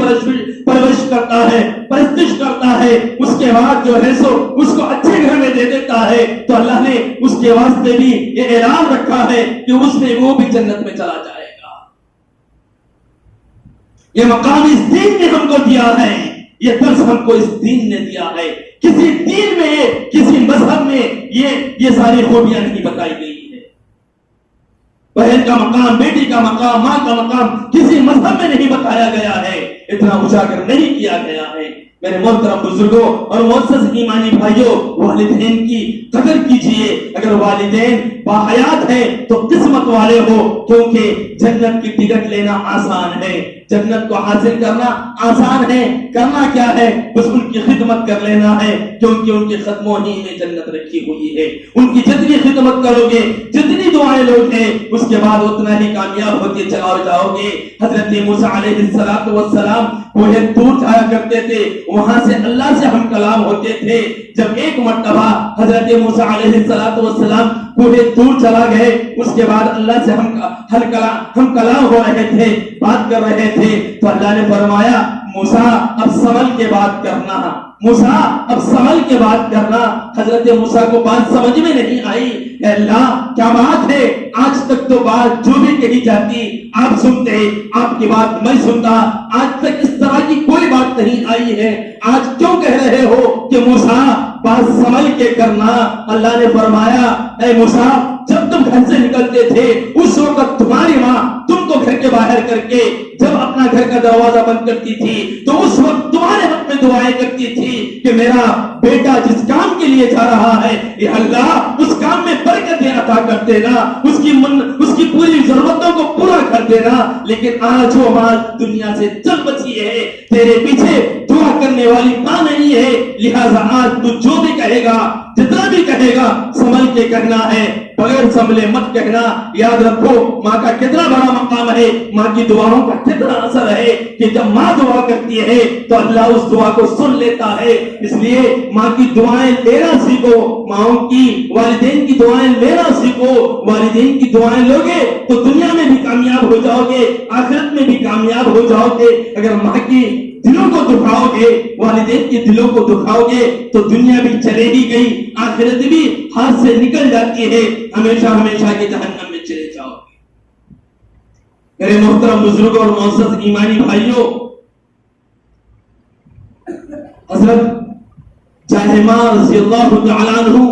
پرورش کرتا ہے, پرستش کرتا ہے, اس کے بعد جو ہے سو اس کو اچھے گھر میں دے دیتا ہے تو اللہ نے اس کے واسطے بھی یہ اعلان رکھا ہے کہ اس میں وہ بھی جنت میں چلا جائے گا. یہ مقام اس دین نے ہم کو دیا ہے, یہ درس ہم کو اس دین نے دیا ہے. کسی دین میں کسی مذہب میں یہ ساری خوبیاں نہیں بتائی گئی ہے. بہن کا مقام, بیٹی کا مقام, ماں کا مقام کسی مذہب میں نہیں بتایا گیا ہے, اتنا اجاگر نہیں کیا گیا ہے. میرے محترم بزرگوں اور معزز ایمانی بھائیوں, والدین کی قدر کیجئے. اگر والدین باحیات ہے تو قسمت والے ہو, کیونکہ جنت کی ٹکٹ لینا آسان ہے, جنت کو حاصل کرنا آسان ہے. کرنا کیا ہے, بس ان کی خدمت کر لینا ہے, کیونکہ ان کے قدموں ہی میں جنت رکھی ہوئی ہے. ان کی جتنی خدمت کرو گے, جتنی دعائیں لو گے, اس کے بعد اتنا ہی کامیاب ہوتے چلا جاؤ گے. حضرت موسیٰ علیہ السلام کوہ طور جایا کرتے تھے, وہاں سے اللہ سے ہم کلام ہوتے تھے. جب ایک مرتبہ حضرت موسیٰ علیہ السلام کوہ طور چلا گئے, اس کے بعد اللہ سے ہم کلام ہو رہے تھے, بات کر رہے تھے, تو اللہ نے فرمایا موسیٰ اب سنبھل کے بات کرنا, موسیٰ اب سنبھل کے بات کرنا. حضرت موسیٰ کو بات سمجھ میں نہیں آئی. اے اللہ کیا بات ہے, آج تک تو بات جو بھی کہی جاتی آپ سنتے, آپ کی بات میں سنتا, آج تک اس طرح کی کوئی بات نہیں آئی ہے, آج کیوں کہہ رہے ہو کہ موسیٰ بات سنبھل کے کرنا. اللہ نے فرمایا اے موسیٰ جب تم گھر سے نکلتے تھے اس وقت تمہاری ماں تم کو گھر کے باہر کر کے جب اپنا گھر کا دروازہ بند کرتی تھی تو اس وقت تمہارے حق میں دعائیں کرتی تھی کہ میرا بیٹا جس کام کے لیے جا رہا ہے اے اللہ اس کام میں برکتیں عطا کر دینا, اس کی پوری ضرورتوں کو پورا کر دینا. لیکن آج وہ ماں دنیا سے چل بچی ہے, تیرے پیچھے دعا کرنے والی ماں نہیں ہے. لہٰذا آج تو جو بھی کہے گا, جتنا بھی کہے گا, سنبھل کے کہنا ہے, بغیر سنبھلے مت کہنا. یاد رکھو ماں کا کتنا بڑا مقام ہے, ماں کی دعاؤں کا کتنا اثر ہے کہ جب ماں دعا کرتی ہے تو اللہ اس دعا کو سن لیتا ہے. اس لیے ماں کی دعائیں لینا سیکھو, ماؤں کی, والدین کی دعائیں لینا سیکھو. والدین کی دعائیں لوگے تو دنیا میں بھی کامیاب ہو جاؤ گے, آخرت میں بھی کامیاب ہو جاؤ گے. اگر ماں کی دلوں کو دکھاؤ گے, والدین کے دلوں کو دکھاؤ گے تو دنیا بھی چلے ہی گئی, آخرت بھی ہاتھ سے نکل جاتی ہے, ہمیشہ ہمیشہ کے جہنم میں چلے جاؤ گے. میرے محترم بزرگوں اور معزز ایمانی بھائیوں, حضرت جاہمہ رضی اللہ تعالیٰ عنہ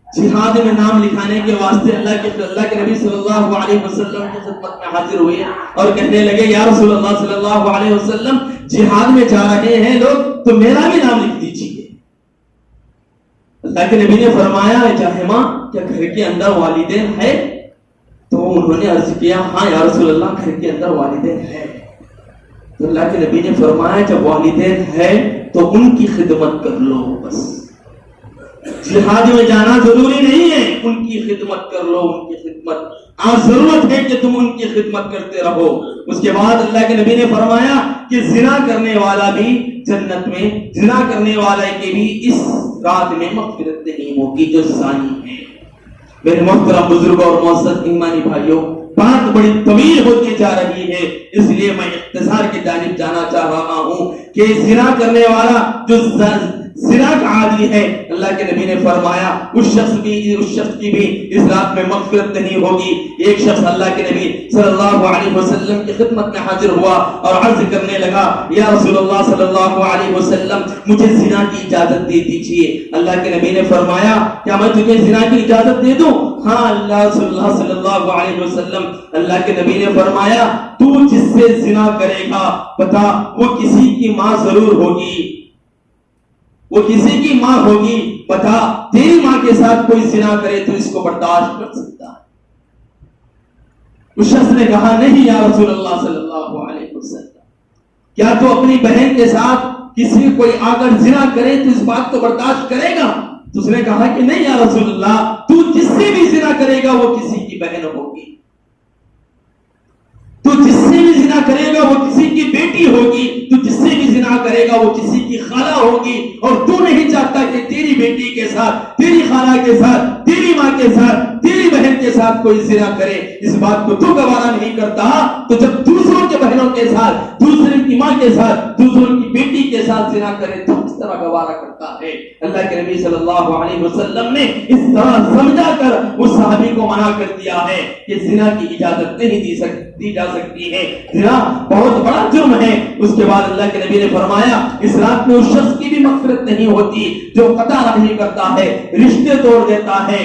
جہاد میں نام لکھانے کے واسطے اللہ کے نبی صلی اللہ علیہ وسلم کی خدمت میں حاضر ہوئے اور کہنے لگے یا رسول اللہ صلی اللہ علیہ وسلم جہاد میں جا رہے ہیں لوگ تو میرا بھی نام لکھ دیجیے. اللہ کے نبی نے فرمایا جاہمہ کیا گھر کے اندر والدین ہے؟ تو انہوں نے عرض کیا ہاں یا رسول اللہ گھر کے اندر والدین ہے. تو اللہ کے نبی نے فرمایا جب والدین ہے تو ان کی خدمت کر لو, بس جہاد میں جانا ضروری نہیں ہے، ان کی خدمت کر لو، ان کی خدمت آج ضرورت ہے کہ تم ان کی خدمت کرتے رہو۔ اس کے بعد اللہ کے نبی نے فرمایا کہ زنا کرنے والا بھی جنت میں، زنا کرنے والے کی بھی اس رات میں مغفرت نہیں ہوگی جو زانی ہے۔ میرے محترم بزرگوں اور معزز ایمانی بھائیوں، بات بڑی طویل ہوتی جا رہی ہے، اس لیے میں اختصار کی جانب جانا چاہ رہا ہوں کہ زنا کرنے والا جو زنا کا عادی ہے، اللہ کے نبی نے فرمایا اس شخص کی بھی اس رات میں مغفرت نہیں ہوگی۔ ایک شخص اللہ کے نبی صلی اللہ علیہ وسلم کی خدمت میں حاضر ہوا اور عرض کرنے لگا، یا رسول اللہ صلی اللہ علیہ وسلم مجھے زنا کی اجازت دے دیجیے۔ اللہ کے نبی نے فرمایا، کیا میں تجھے زنا کی اجازت دے دوں؟ ہاں اللہ صلی اللہ علیہ وسلم، اللہ کے نبی نے فرمایا تو جس سے زنا کرے گا پتا وہ کسی کی ماں ضرور ہوگی، وہ کسی کی ماں ہوگی، پتا تیری ماں کے ساتھ کوئی زنا کرے تو اس کو برداشت کر سکتا ہے۔ اس شخص نے کہا، نہیں یا رسول اللہ صلی اللہ علیہ وسلم، کیا تو اپنی بہن کے ساتھ کسی کوئی اگر زنا کرے تو اس بات کو برداشت کرے گا؟ تو اس نے کہا کہ نہیں یا رسول اللہ، تو جس سے بھی زنا کرے گا وہ کسی کی بہن ہوگی، تو جس سے بھی زنا کرے گا وہ کسی کی بیٹی ہوگی، تو جس سے بھی زنا کرے گا وہ کسی کی خالہ ہوگی، اور تو نہیں چاہتا کہ تیری بیٹی کے ساتھ، تیری خالہ کے ساتھ، تیری ماں کے ساتھ، تیری بہن کے ساتھ کوئی زنا کرے، اس بات کو تو گوارا نہیں کرتا، تو جب دوسروں کے بہنوں کے ساتھ، دوسرے کی ماں کے ساتھ، دوسروں کی بیٹی کے ساتھ زنا کرے تو اس طرح گوارا کرتا ہے۔ اللہ کے نبی صلی اللہ علیہ وسلم نے اس طرح سمجھا کر اس صحابی کو منع کر دیا ہے کہ زنا کی اجازت نہیں دی جا سکتی ہے، زنا بہت بڑا جرم ہے۔ اس کے بعد اللہ کے نبی نے فرمایا اس رات میں اس شخص کی بھی مغفرت نہیں ہوتی جو قطع رحمی کرتا ہے، رشتے توڑ دیتا ہے،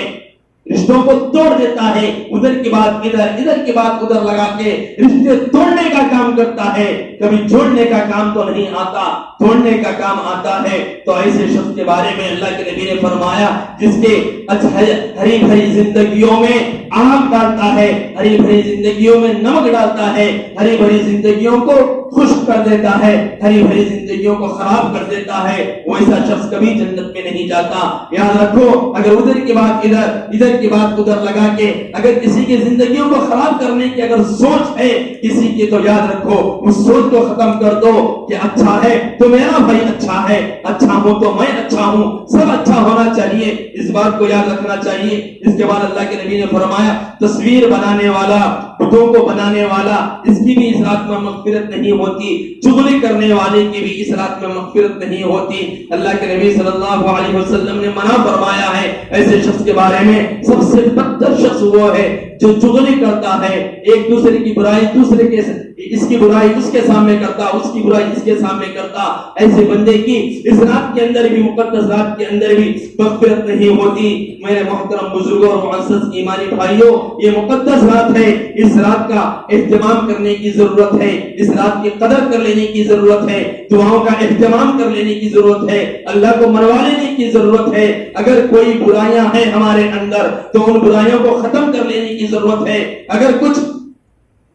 رشتوں کو توڑ دیتا ہے، ادھر کی بات ادھر، ادھر کی بات ادھر لگا کے رشتے توڑنے کا کام کرتا ہے، کبھی جوڑنے کا کام تو نہیں آتا، توڑنے کا کام آتا ہے۔ تو ایسے شخص کے بارے میں اللہ کے نبی نے فرمایا جس کے ہری بھری زندگیوں میں آگ ڈالتا ہے، ہری بھری زندگیوں میں نمک ڈالتا ہے، ہری بھری زندگیوں کو خشک کر دیتا ہے، ہری بھری زندگیوں کو خراب کر دیتا ہے، ویسا شخص کبھی جنت میں نہیں جاتا۔ یاد رکھو، اگر ادھر کی بات ادھر، ادھر کی بات ادھر لگا کے اگر کسی کی زندگیوں کو خراب کرنے کی اگر سوچ ہے کسی کی، تو یاد رکھو اس سوچ کو ختم کر دو کہ اچھا ہے تو میرا بھائی اچھا ہے، اچھا ہوں تو میں اچھا ہوں، سب اچھا ہونا چاہیے، اس بات کو یاد رکھنا چاہیے۔ اس کے بعد اللہ کے نبی نے فرمایا تصویر بنانے والا، بتوں کو بنانے والا، اس کی بھی اس رات میں مغفرت نہیں ہوتی، چغلی کرنے والے کی بھی اس رات میں مغفرت نہیں ہوتی۔ اللہ کے نبی صلی اللہ علیہ وسلم نے منع فرمایا ہے ایسے شخص کے بارے میں، سب سے بدتر شخص وہ ہے جو چغلی کرتا ہے، ایک دوسرے کی برائی دوسرے کے، اس کی برائی اس کے سامنے کرتا، اس کی برائی اس کے سامنے کرتا، ایسے بندے کی اس رات کے اندر بھی، مقدس رات کے اندر بھی مغفرت نہیں ہوتی۔ میرے محترم بزرگوں اور معزز ایمانی بھائیوں، یہ مقدس رات ہے، اس رات کا اہتمام کرنے کی ضرورت ہے، اس رات کی قدر کر لینے کی ضرورت ہے، دعاؤں کا اہتمام کر لینے کی ضرورت ہے، اللہ کو منوا لینے کی ضرورت ہے۔ اگر کوئی برائیاں ہیں ہمارے اندر تو ان برائیوں کو ختم کر لینے کی ضرورت ہے، اگر کچھ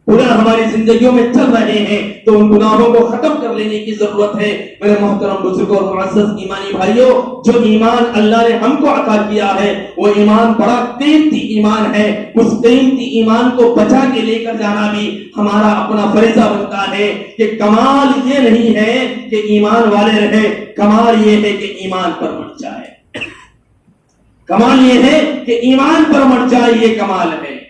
گناہ ہماری زندگیوں میں چل رہے ہیں تو ان گناہوں کو ختم کر لینے کی ضرورت ہے۔ میرے محترم بزرگوں اور معزز ایمانی بھائیوں، جو ایمان اللہ نے ہم کو عطا کیا ہے وہ ایمان بڑا قیمتی ایمان ہے، اس قیمتی ایمان کو بچا کے لے کر جانا بھی ہمارا اپنا فریضہ بنتا ہے۔ کہ کمال یہ نہیں ہے کہ ایمان والے رہے، کمال یہ ہے کہ ایمان پر مٹ جائے، کمال یہ ہے کہ ایمان پر مٹ جائے، یہ کمال ہے۔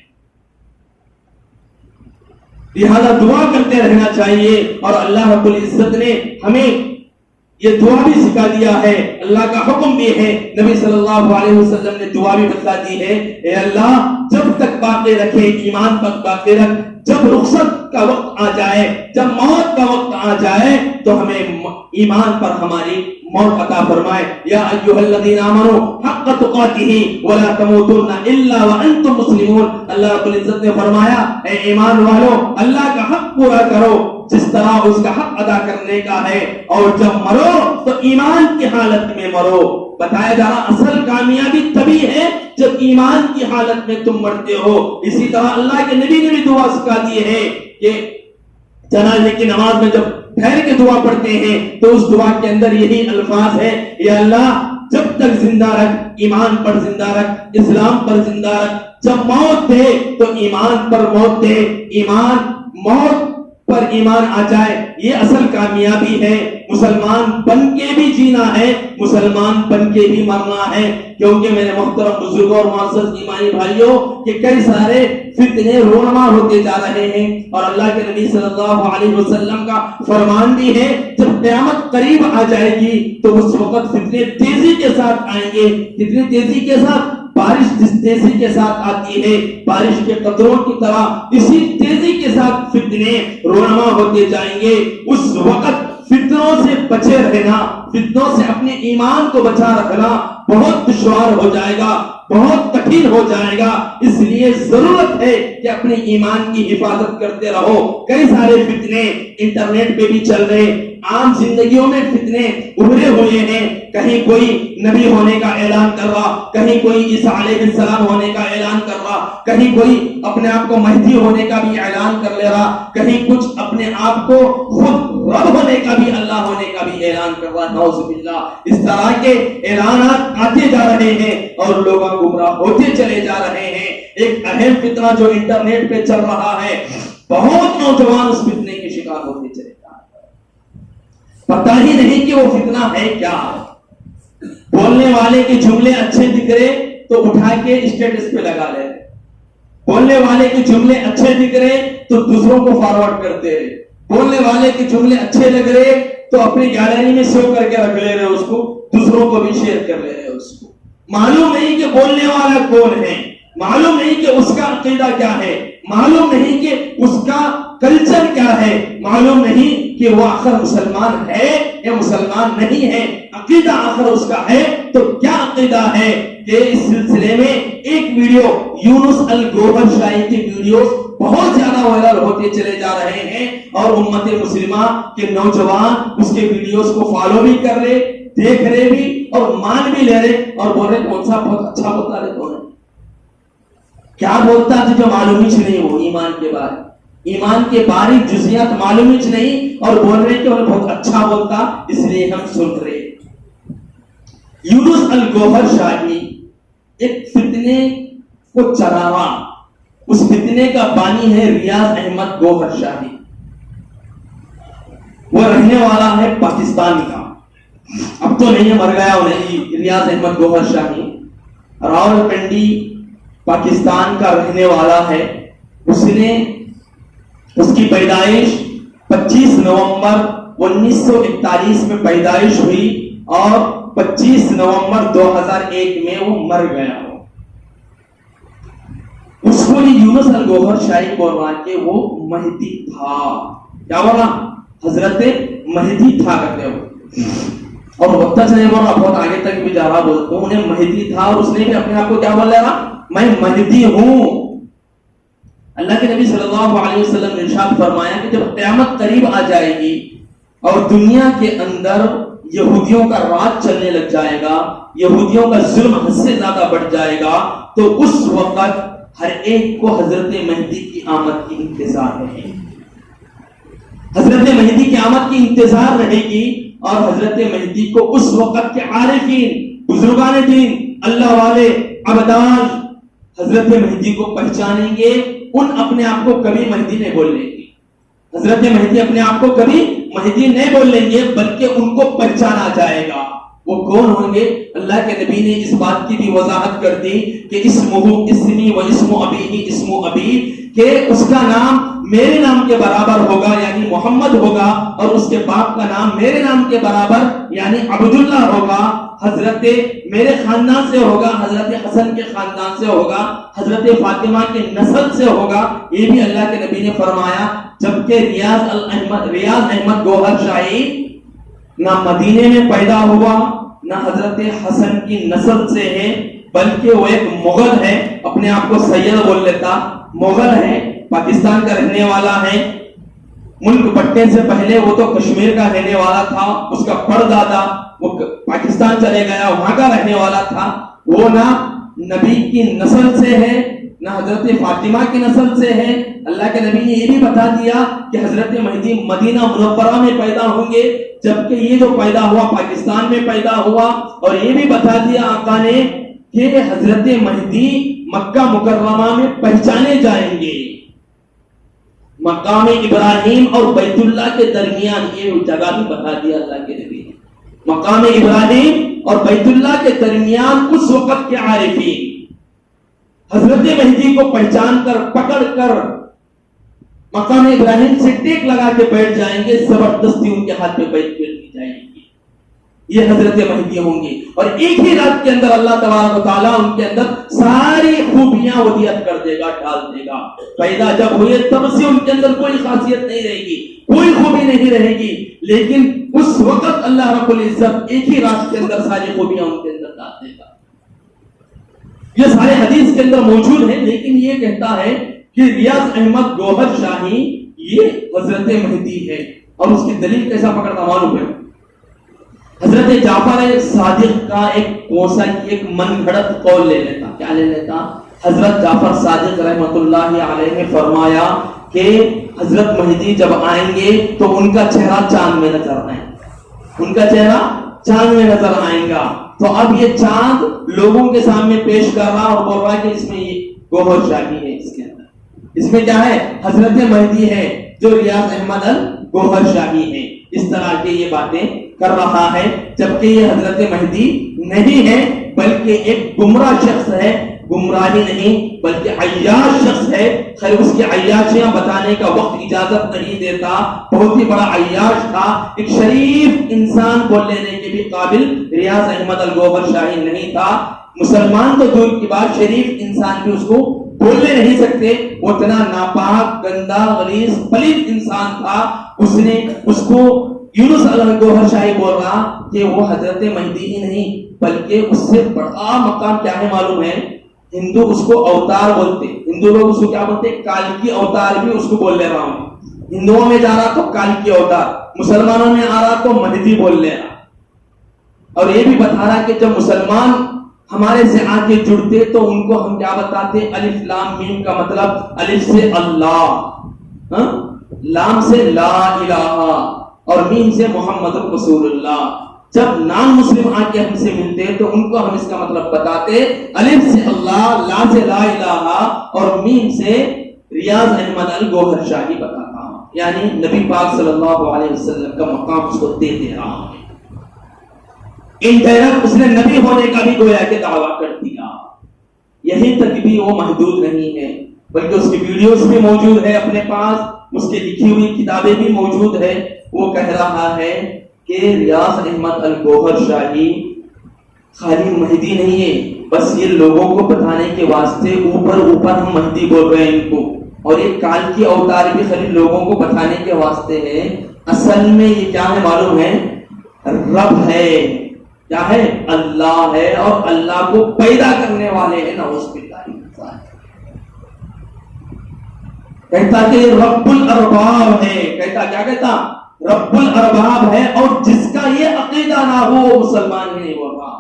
لہذا دعا کرتے رہنا چاہیے، اور اللہ رب العزت نے ہمیں یہ دعا بھی سکھا دیا ہے، اللہ کا حکم بھی ہے، نبی صلی اللہ علیہ وسلم نے دعا بھی بتلا دی ہے، اے اللہ جب تک باقی رکھے، ایمان پر باقی رکھ، جب رخصت کا وقت آ جائے، جب موت کا وقت آ جائے تو ہمیں ایمان پر ہماری موت عطا فرمائے۔ یا ایھا الذین آمنوا حق تقاتہ ولا تموتن الا وانتم مسلمون، اللہ رب العزت نے فرمایا اے ایمان والو اللہ کا حق پورا کرو جس طرح اس کا حق ادا کرنے کا ہے، اور جب مرو تو ایمان کی حالت میں مرو۔ بتایا جا رہا اصل کامیابی تبھی ہے جب ایمان کی حالت میں تم مرتے ہو۔ اسی طرح اللہ کے نبی نے بھی دعا سکھا دی ہے کہ جنازے کی نماز میں جب ٹھہر کے دعا پڑھتے ہیں تو اس دعا کے اندر یہی الفاظ ہے، یا اللہ جب تک زندہ رکھ، ایمان پر زندہ رکھ، اسلام پر زندہ رکھ. جب موت دے تو ایمان پر موت دے. موت پر ایمان آ جائے، یہ اصل کامیابی ہے. مسلمان بن کے بھی جینا ہے، مسلمان بن کے بھی مرنا ہے. کیونکہ میرے محترم بزرگوں اور معزز ایمانی بھائیوں، کہ کئی سارے فتنے رونما ہوتے جا رہے ہیں، اور اللہ کے نبی صلی اللہ علیہ وسلم کا فرمان بھی ہے جب قیامت قریب آ جائے گی تو اس وقت فتنے تیزی کے ساتھ آئیں گے. کتنی تیزی کے ساتھ؟ بارش جس تیزی کے ساتھ آتی ہے بارش کے قطروں کی طرح، اسی تیزی کے ساتھ فتنے رونما ہوتے جائیں گے. اس وقت فتنوں سے بچے رہنا، فتنوں سے اپنے ایمان کو بچا رکھنا بہت دشوار ہو جائے گا، بہت کٹھن ہو جائے گا. اس لیے ضرورت ہے کہ اپنے ایمان کی حفاظت کرتے رہو. کئی سارے فتنے انٹرنیٹ پہ بھی چل رہے، عام زندگیوں میں فتنے ابھرے ہوئے ہیں. کہیں کوئی نبی ہونے کا اعلان کر رہا، کہیں کوئی عیسیٰ علیہ السلام ہونے کا اعلان کر رہا، کہیں کوئی اپنے آپ کو مہدی ہونے کا بھی اعلان کر لے رہا، کہیں کچھ اپنے آپ کو خود رب ہونے کا بھی، اللہ ہونے کا بھی اعلان کر رہا. نعوذ باللہ. اس طرح کے اعلانات آتے جا رہے ہیں اور لوگ گمراہ ہوتے چلے جا رہے ہیں. ایک اہم فتنہ جو انٹرنیٹ پہ چل رہا ہے، بہت نوجوان اس فتنے کے شکار ہوتے چلے جا رہے ہیں. پتہ ہی نہیں کہ وہ فتنہ ہے کیا. بولنے والے کے جملے اچھے دکھ رہے تو اٹھا کے اسٹیٹس پہ لگا لے رہے، بولنے والے کے جملے اچھے دکھ رہے تو دوسروں کو فارورڈ کرتے رہے، بولنے والے کے جملے اچھے لگ رہے تو اپنی گیلری میں سیو کر کے رکھ لے رہے، اس کو دوسروں کو بھی شیئر کر لے رہے. اس کو معلوم نہیں کہ بولنے والا کون ہے، معلوم نہیں کہ اس کا عقیدہ کیا ہے، معلوم نہیں کہ اس کا کلچر کیا ہے، معلوم نہیں کہ وہ آخر مسلمان ہے یا مسلمان نہیں ہے. عقیدہ آخر اس کا ہے تو کیا عقیدہ ہے؟ کہ اس سلسلے میں ایک ویڈیو، یونس الگوہر شاہی کی ویڈیوز بہت زیادہ وائرل ہوتے چلے جا رہے ہیں، اور امت مسلمہ کے نوجوان اس کے ویڈیوز کو فالو بھی کر رہے، دیکھ رہے بھی اور مان بھی لے رہے، اور بول رہے کون سا بہت اچھا بولتا رہے. کون ہے کیا بولتا تجھے معلوم ہی نہیں، وہ ایمان کے بارے، ایمان کے باریک جزیات معلوم ہی نہیں، اور بول رہے کہ انہیں بہت اچھا بولتا اس لیے ہم سن رہے. یونس الگوہر شاہی ایک فتنے کو چلاوا، اس فتنے کا بانی ہے ریاض احمد گوہر شاہی. وہ رہنے والا ہے پاکستان کا، اب تو نہیں مر گیا وہ نہیں. ریاض احمد گوہر شاہی راولپنڈی پاکستان کا رہنے والا ہے. اس کی پیدائش 25 نومبر 1941 میں پیدائش ہوئی اور 25 نومبر 2001 میں وہ مر گیا. اس کو یونس الگوہر شاہی بول رہا کہ وہ مہدی تھا. کیا بولا؟ حضرت مہدی تھا کہتے ہو. اور وقت سے نہیں بول رہا، بہت آگے تک بھی جا رہا، بولتا ہوں انہیں مہدی تھا، اور اس نے بھی اپنے آپ کو کیا بول رہا؟ میں مہدی ہوں. اللہ کے نبی صلی اللہ علیہ وسلم نے ارشاد فرمایا کہ جب قیامت قریب آ جائے گی اور دنیا کے اندر یہودیوں کا راج چلنے لگ جائے گا، یہودیوں کا ظلم حد سے زیادہ بڑھ جائے گا، تو اس وقت ہر ایک کو حضرت مہدی کی آمد کی انتظار رہے گی. حضرت مہدی کی آمد کی انتظار رہے گی، اور حضرت مہدی کو اس وقت کے عارفین، بزرگان دین، اللہ والے، عبدال حضرت مہدی کو پہچانیں گے. ان اپنے آپ کو کبھی مہدی نہیں بول لیں گے، حضرت مہدی اپنے آپ کو کبھی مہدی نہیں بول لیں گے، بلکہ ان کو پہچانا جائے گا. وہ کون ہوں گے؟ اللہ کے نبی نے اس بات کی بھی وضاحت کر دی کہ اسمہ اسمی و اسم ابیہ اسم ابی، کہ اس کا نام میرے نام کے برابر ہوگا یعنی محمد ہوگا، اور اس کے باپ کا نام میرے نام کے برابر یعنی عبداللہ ہوگا. حضرت میرے خاندان سے ہوگا، حضرت حسن کے خاندان سے ہوگا، حضرت فاطمہ کے نسل سے ہوگا. یہ بھی اللہ کے نبی نے فرمایا. جبکہ ریاض احمد گوہر شاہی نہ مدینے میں پیدا ہوا، نہ حضرت حسن کی نسل سے ہے، بلکہ وہ ایک مغل ہے. اپنے آپ کو سید بول لیتا، مغل ہے، پاکستان کا رہنے والا ہے. ملک بٹنے سے پہلے وہ تو کشمیر کا رہنے والا تھا، اس کا پردادا وہ پاکستان چلے گیا، وہاں کا رہنے والا تھا. وہ نہ نبی کی نسل سے ہے، نہ حضرت فاطمہ کی نسل سے ہے. اللہ کے نبی نے یہ بھی بتا دیا کہ حضرت مہدی مدینہ منورہ میں پیدا ہوں گے، جبکہ یہ جو پیدا ہوا پاکستان میں پیدا ہوا. اور یہ بھی بتا دیا آقا نے کہ حضرت مہدی مکہ مکرمہ میں پہچانے جائیں گے. مقام ابراہیم اور بیت اللہ کے درمیان یہ جگہ بھی بتا دیا اللہ کے نبی نے. مقام ابراہیم اور بیت اللہ کے درمیان اس وقت کے عارفین حضرت مہدی کو پہچان کر پکڑ کر مقام ابراہیم سے ٹیک لگا کے بیٹھ جائیں گے. زبردستی ان کے ہاتھ میں بیعت کر دی جائے گی. یہ حضرت مہدی ہوں گے اور ایک ہی رات کے اندر اللہ تبارک و تعالیٰ ان کے اندر ساری خوبیاں ودیعت کر دے گا، ڈال دے گا. پیدا جب ہوئے تب سے ان کے اندر کوئی خاصیت نہیں رہے گی، کوئی خوبی نہیں رہے گی، لیکن اس وقت اللہ رب العزت ایک ہی رات کے اندر ساری خوبیاں ان کے اندر ڈال دے گا. یہ سارے حدیث کے اندر موجود ہیں. لیکن یہ کہتا ہے کہ ریاض احمد گوہر شاہی یہ حضرت مہدی ہے. اور اس کی دلیل کیسا پکڑتا معلوم ہے؟ حضرت جعفر صادق کا ایک من گھڑت قول لے لیتا. کیا لے لیتا؟ حضرت جعفر صادق رحمت اللہ علیہ نے فرمایا کہ حضرت مہدی جب آئیں گے تو ان کا چہرہ چاند میں نظر آئے گا. ان کا چہرہ چاند میں نظر آئے گا. تو اب یہ چاند لوگوں کے سامنے پیش کر رہا اور بول رہا ہے کہ اس میں یہ گوہر شاہی ہے. اس کے اندر اس میں کیا ہے؟ حضرت مہدی ہے جو ریاض احمد گوہر شاہی ہے. اس طرح کی یہ باتیں کر رہا ہے، جبکہ یہ حضرت مہدی نہیں ہے بلکہ ایک گمراہ شخص ہے. گمراہی نہیں بلکہ عیاش شخص ہے. خیر اس کی عیاشیاں بتانے کا وقت اجازت نہیں دیتا. بہت ہی بڑا عیاش تھا، ایک شریف انسان بول لینے کے بھی قابل ریاض احمد الگوہر شاہی نہیں تھا. مسلمان تو دور کی بات، شریف انسان بھی اس کو بولنے نہیں سکتے. وہ اتنا ناپاک، گندا، غلیظ، پلید انسان تھا. اس نے اس کو یونس الگوہر شاہی بول رہا کہ وہ حضرت مہدی ہی نہیں بلکہ اس سے بڑا مقام کیا ہے معلوم ہے؟ ہندو اس کو اوتار بولتے. ہندو لوگ اس کو کیا بولتے؟ کالکی اوتار بھی اس کو بول لے رہا ہوں. ہندوؤں میں جا رہا تو کالکی اوتار، مسلمانوں میں آ رہا تو مہدی بول لے رہا. اور یہ بھی بتا رہا کہ جب مسلمان ہمارے سے آ کے جڑتے تو ان کو ہم کیا بتاتے؟ الف لام میم کا مطلب الف سے اللہ، لام سے لا الہ اور میم سے محمد رسول اللہ. جب نام مسلم آ کے ہم سے ملتے تو ان کو ہم اس کا مطلب بتاتے الف سے اللہ، لا سے لا الہ اور میم سے ریاض احمد الگوہر شاہی بتاتا ہوں. یعنی نبی پاک صلی اللہ علیہ وسلم کا مقام اس کو دے رہا ہوں. انڈائریکٹ اس نے نبی ہونے کا بھی گویا کہ دعویٰ کر دیا. یہی تک بھی وہ محدود نہیں ہے بلکہ اس کی ویڈیوز بھی موجود ہے اپنے پاس، اس کی لکھی ہوئی کتابیں بھی موجود ہے. وہ کہہ رہا ہے کہ ریاض احمد الگوہر شاہی خالی مہدی نہیں ہے، بس یہ لوگوں کو بتانے کے واسطے اوپر ہم مہدی بول رہے ہیں ان کو، اور ایک کال کی اوتار بھی خالی لوگوں کو بتانے کے واسطے ہے. اصل میں یہ کیا ہے معلوم ہے؟ رب ہے. کیا ہے؟ اللہ ہے اور اللہ کو پیدا کرنے والے ہیں. نعوذ باللہ. کہتا کہ رب الارباب ہے. کہتا کیا کہتا؟ رب الارباب ہے. اور جس کا یہ عقیدہ نہ ہو وہ مسلمان ہی نہیں ہوگا.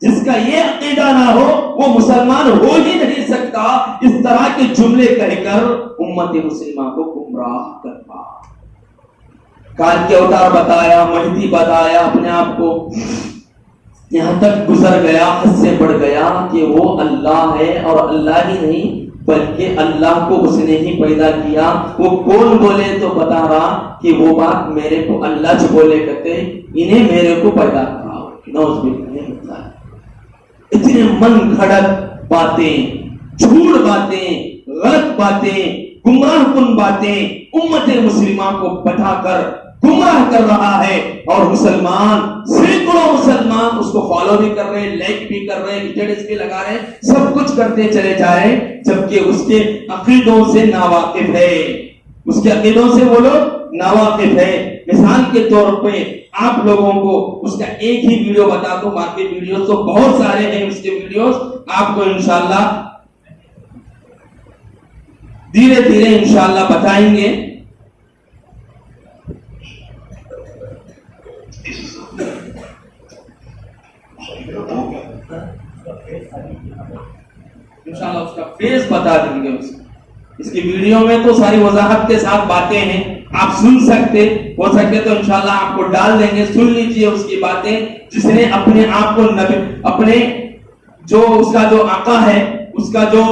جس کا یہ عقیدہ نہ ہو وہ مسلمان ہو ہی نہیں سکتا. اس طرح کے جملے کہہ کر امت مسلمہ کو گمراہ کرتا. کال کے اوتار بتایا، مہدی بتایا اپنے آپ کو، یہاں تک گزر گیا، حد سے بڑھ گیا کہ وہ اللہ ہے اور اللہ ہی نہیں بلکہ اللہ کو اس نے ہی پیدا کیا. وہ کون بولے تو بتا رہا کہ وہ بات میرے کو اللہ جو بولے کہتے انہیں میرے کو پیدا کرا. نعوذ باللہ. اتنے من گھڑت باتیں، جھوٹ باتیں، غلط باتیں، گمراہ کن باتیں امت مسلمہ کو بتا کر گمراہ کر رہا ہے. اور مسلمان، سینکڑوں مسلمان اس کو فالو بھی کر رہے ہیں، لائک بھی کر رہے ہیں، اسٹیٹس بھی لگا رہے ہیں، سب کچھ کرتے چلے جائیں جبکہ اس کے عقیدوں سے ناواقف ہے. اس کے عقیدوں سے وہ لوگ ناواقف ہے. مثال کے طور پہ آپ لوگوں کو اس کا ایک ہی ویڈیو بتا دوں، باقی ویڈیوز تو بہت سارے ہیں. اس کے ویڈیوز آپ کو انشاءاللہ دھیرے دھیرے انشاءاللہ بتائیں گے. انشاءاللہ اس کا فیس بتا دیں گے. اس کی ویڈیو میں تو ساری وضاحت کے ساتھ باتیں ہیں, آپ سن سکتے, ہو سکے تو انشاءاللہ آپ کو ڈال دیں گے, سن لیجئے اس کی باتیں. جس نے اپنے آپ کو نبی, اپنے جو اس کا جو آقا ہے, اس کا جو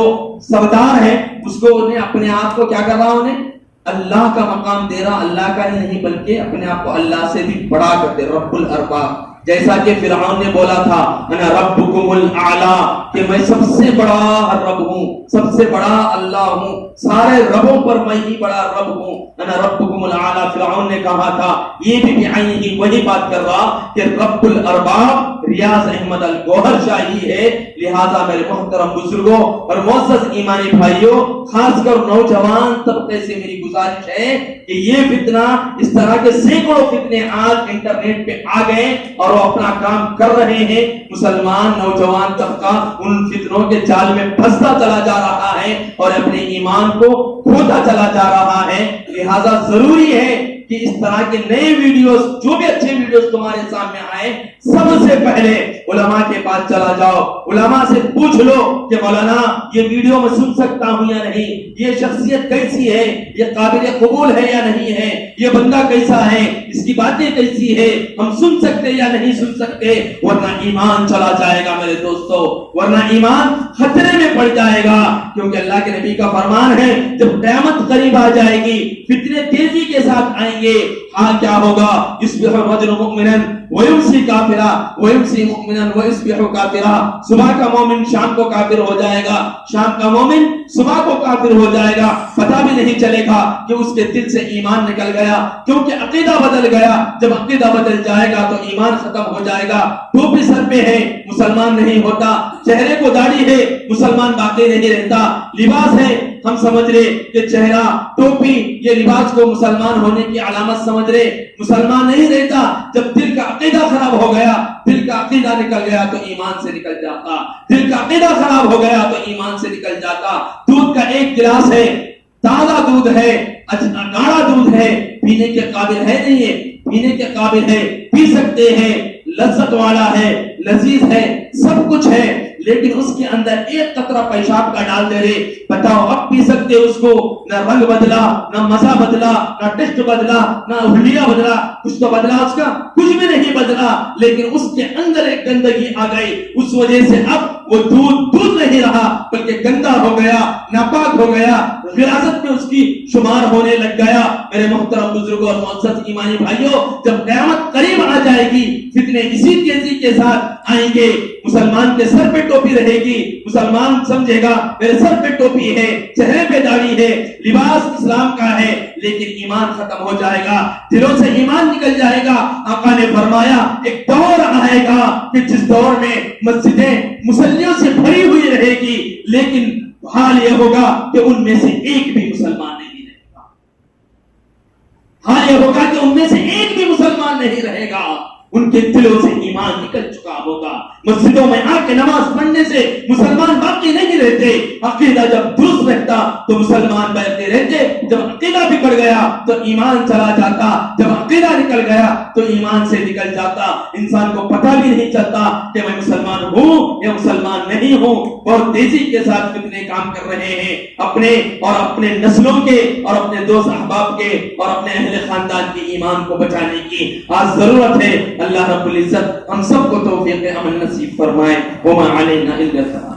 سردار ہے, اس کو انہیں اپنے آپ کو کیا کر رہا, انہیں اللہ کا مقام دے رہا, اللہ کا ہی نہیں بلکہ اپنے آپ کو اللہ سے بھی بڑا کرتے, رب الارباب. جیسا کہ فرعون نے بولا تھا انا ربکم الاعلی, کہ میں سب سے بڑا رب ہوں, سب سے بڑا اللہ ہوں, سارے ربوں پر میں ہی بڑا رب ہوں, انا ربکم الاعلی. فرعون نے کہا تھا, یہ بھی بعینہ وہی بات کر رہا کہ رب الارباب ریاض احمد الگوہر شاہی ہے. لہذا میرے محترم بزرگوں اور معزز ایمانی بھائیوں, خاص کر نوجوان طبقے سے میری گزارش ہے کہ یہ فتنہ, اس طرح کے سینکڑوں فتنے آج انٹرنیٹ پہ آ گئے اور وہ اپنا کام کر رہے ہیں. مسلمان نوجوان طبقہ ان فتنوں کے جال میں پھنستا چلا جا رہا ہے اور اپنے ایمان کو کھوتا چلا جا رہا ہے. لہذا ضروری ہے کہ اس طرح کے نئے ویڈیوز, جو بھی اچھے ویڈیوز تمہارے سامنے آئے, سب سے پہلے علماء کے پاس چلا جاؤ, علماء سے پوچھ لو کہ مولانا یہ ویڈیو میں سن سکتا ہوں یا نہیں, یہ شخصیت کیسی ہے, یہ قابل قبول ہے یا نہیں ہے, یہ بندہ کیسا ہے, اس کی باتیں کیسی ہے, ہم سن سکتے یا نہیں سن سکتے, ورنہ ایمان چلا جائے گا میرے دوستو, ورنہ ایمان خطرے میں پڑ جائے گا. کیونکہ اللہ کے نبی کا فرمان ہے جب قیامت قریب آ جائے گی, فتنے تیزی کے ساتھ آئیں گے, حال کیا ہوگا, یصبح الرجل مؤمنا ویمسی کافرا ویمسی مؤمنا ویصبح کافرا. صبح کا مومن شام کو کافر ہو جائے گا, شام کا مومن صبح کو کافر ہو جائے گا, پتہ بھی نہیں چلے گا کہ اس کے دل سے ایمان نکل گیا, کیونکہ عقیدہ بدل گیا. جب عقیدہ بدل جائے گا تو ایمان ختم ہو جائے گا. ٹوپی سر پہ ہے, مسلمان نہیں ہوتا, چہرے کو داڑھی ہے, مسلمان باقی نہیں رہتا, لباس ہے, ہم سمجھ رہے کہ چہرہ, ٹوپی, یہ لباس کو مسلمان ہونے کی علامت سمجھ رہے, مسلمان نہیں رہتا. جب دل کا عقیدہ خراب ہو گیا, دل کا عقیدہ نکل گیا تو ایمان سے نکل جاتا, دل کا عقیدہ خراب ہو گیا تو ایمان سے نکل جاتا. دودھ کا ایک گلاس ہے, تازہ دودھ ہے, گاڑھا دودھ ہے, پینے کے قابل ہے نہیں ہے, پینے کے قابل ہے, پی سکتے ہیں, لذت والا ہے, لذیذ ہے, سب کچھ ہے, لیکن اس کے اندر ایک قطرہ پیشاب کا ڈال دے رہے, بتاؤ اب پی سکتے اس کو؟ نہ رنگ بدلا, نہ مزہ بدلا, نہ ٹیسٹ بدلا, نہ ہلیا بدلا, کچھ تو بدلا اس کا, کچھ بھی نہیں بدلا, لیکن اس کے اندر ایک گندگی آ گئی. اس وجہ سے اب وہ دودھ نہیں رہا بلکہ گندا ہو گیا, ناپاک ہو گیا, غلاظت میں اس کی شمار ہونے لگ گیا. میرے محترم بزرگوں اور معزز ایمانی بھائیوں, جب قیامت قریب آ جائے گی, فتنے اسی تیزی کے ساتھ آئیں گے. مسلمان کے سر پہ ٹوپی رہے گی, مسلمان سمجھے گا میرے سر پہ ٹوپی ہے, چہرے پہ داڑھی ہے, لباس اسلام کا ہے, لیکن ایمان ختم ہو جائے گا, دلوں سے ایمان نکل جائے گا. آقا نے فرمایا ایک دور آئے گا کہ جس دور میں مسجدیں مصلیوں سے بھری ہوئی رہے گی, لیکن حال یہ ہوگا کہ ان میں سے ایک بھی مسلمان نہیں رہے گا. حال یہ ہوگا کہ ان میں سے ایک بھی مسلمان نہیں رہے گا, ان کے دلوں سے ایمان نکل چکا ہوگا. مسجدوں میں آ کے نماز پڑھنے سے مسلمان باقی نہیں رہتے. عقیدہ جب درست رہتا تو مسلمان باقی رہتے, جب عقیدہ بگڑ گیا تو ایمان چلا جاتا, جب عقیدہ نکل گیا تو ایمان سے نکل جاتا. انسان کو پتہ بھی نہیں چلتا کہ میں مسلمان ہوں یا مسلمان نہیں ہوں. بہت تیزی کے ساتھ کتنے کام کر رہے ہیں اپنے اور اپنے نسلوں کے اور اپنے دوست احباب کے اور اپنے اہل خاندان کے ایمان کو بچانے کی. آج ضرورت ہے اللہ رب العزت ہم سب کو توفیق عمل نصیب فرمائے. وما علینا الا البلاغ.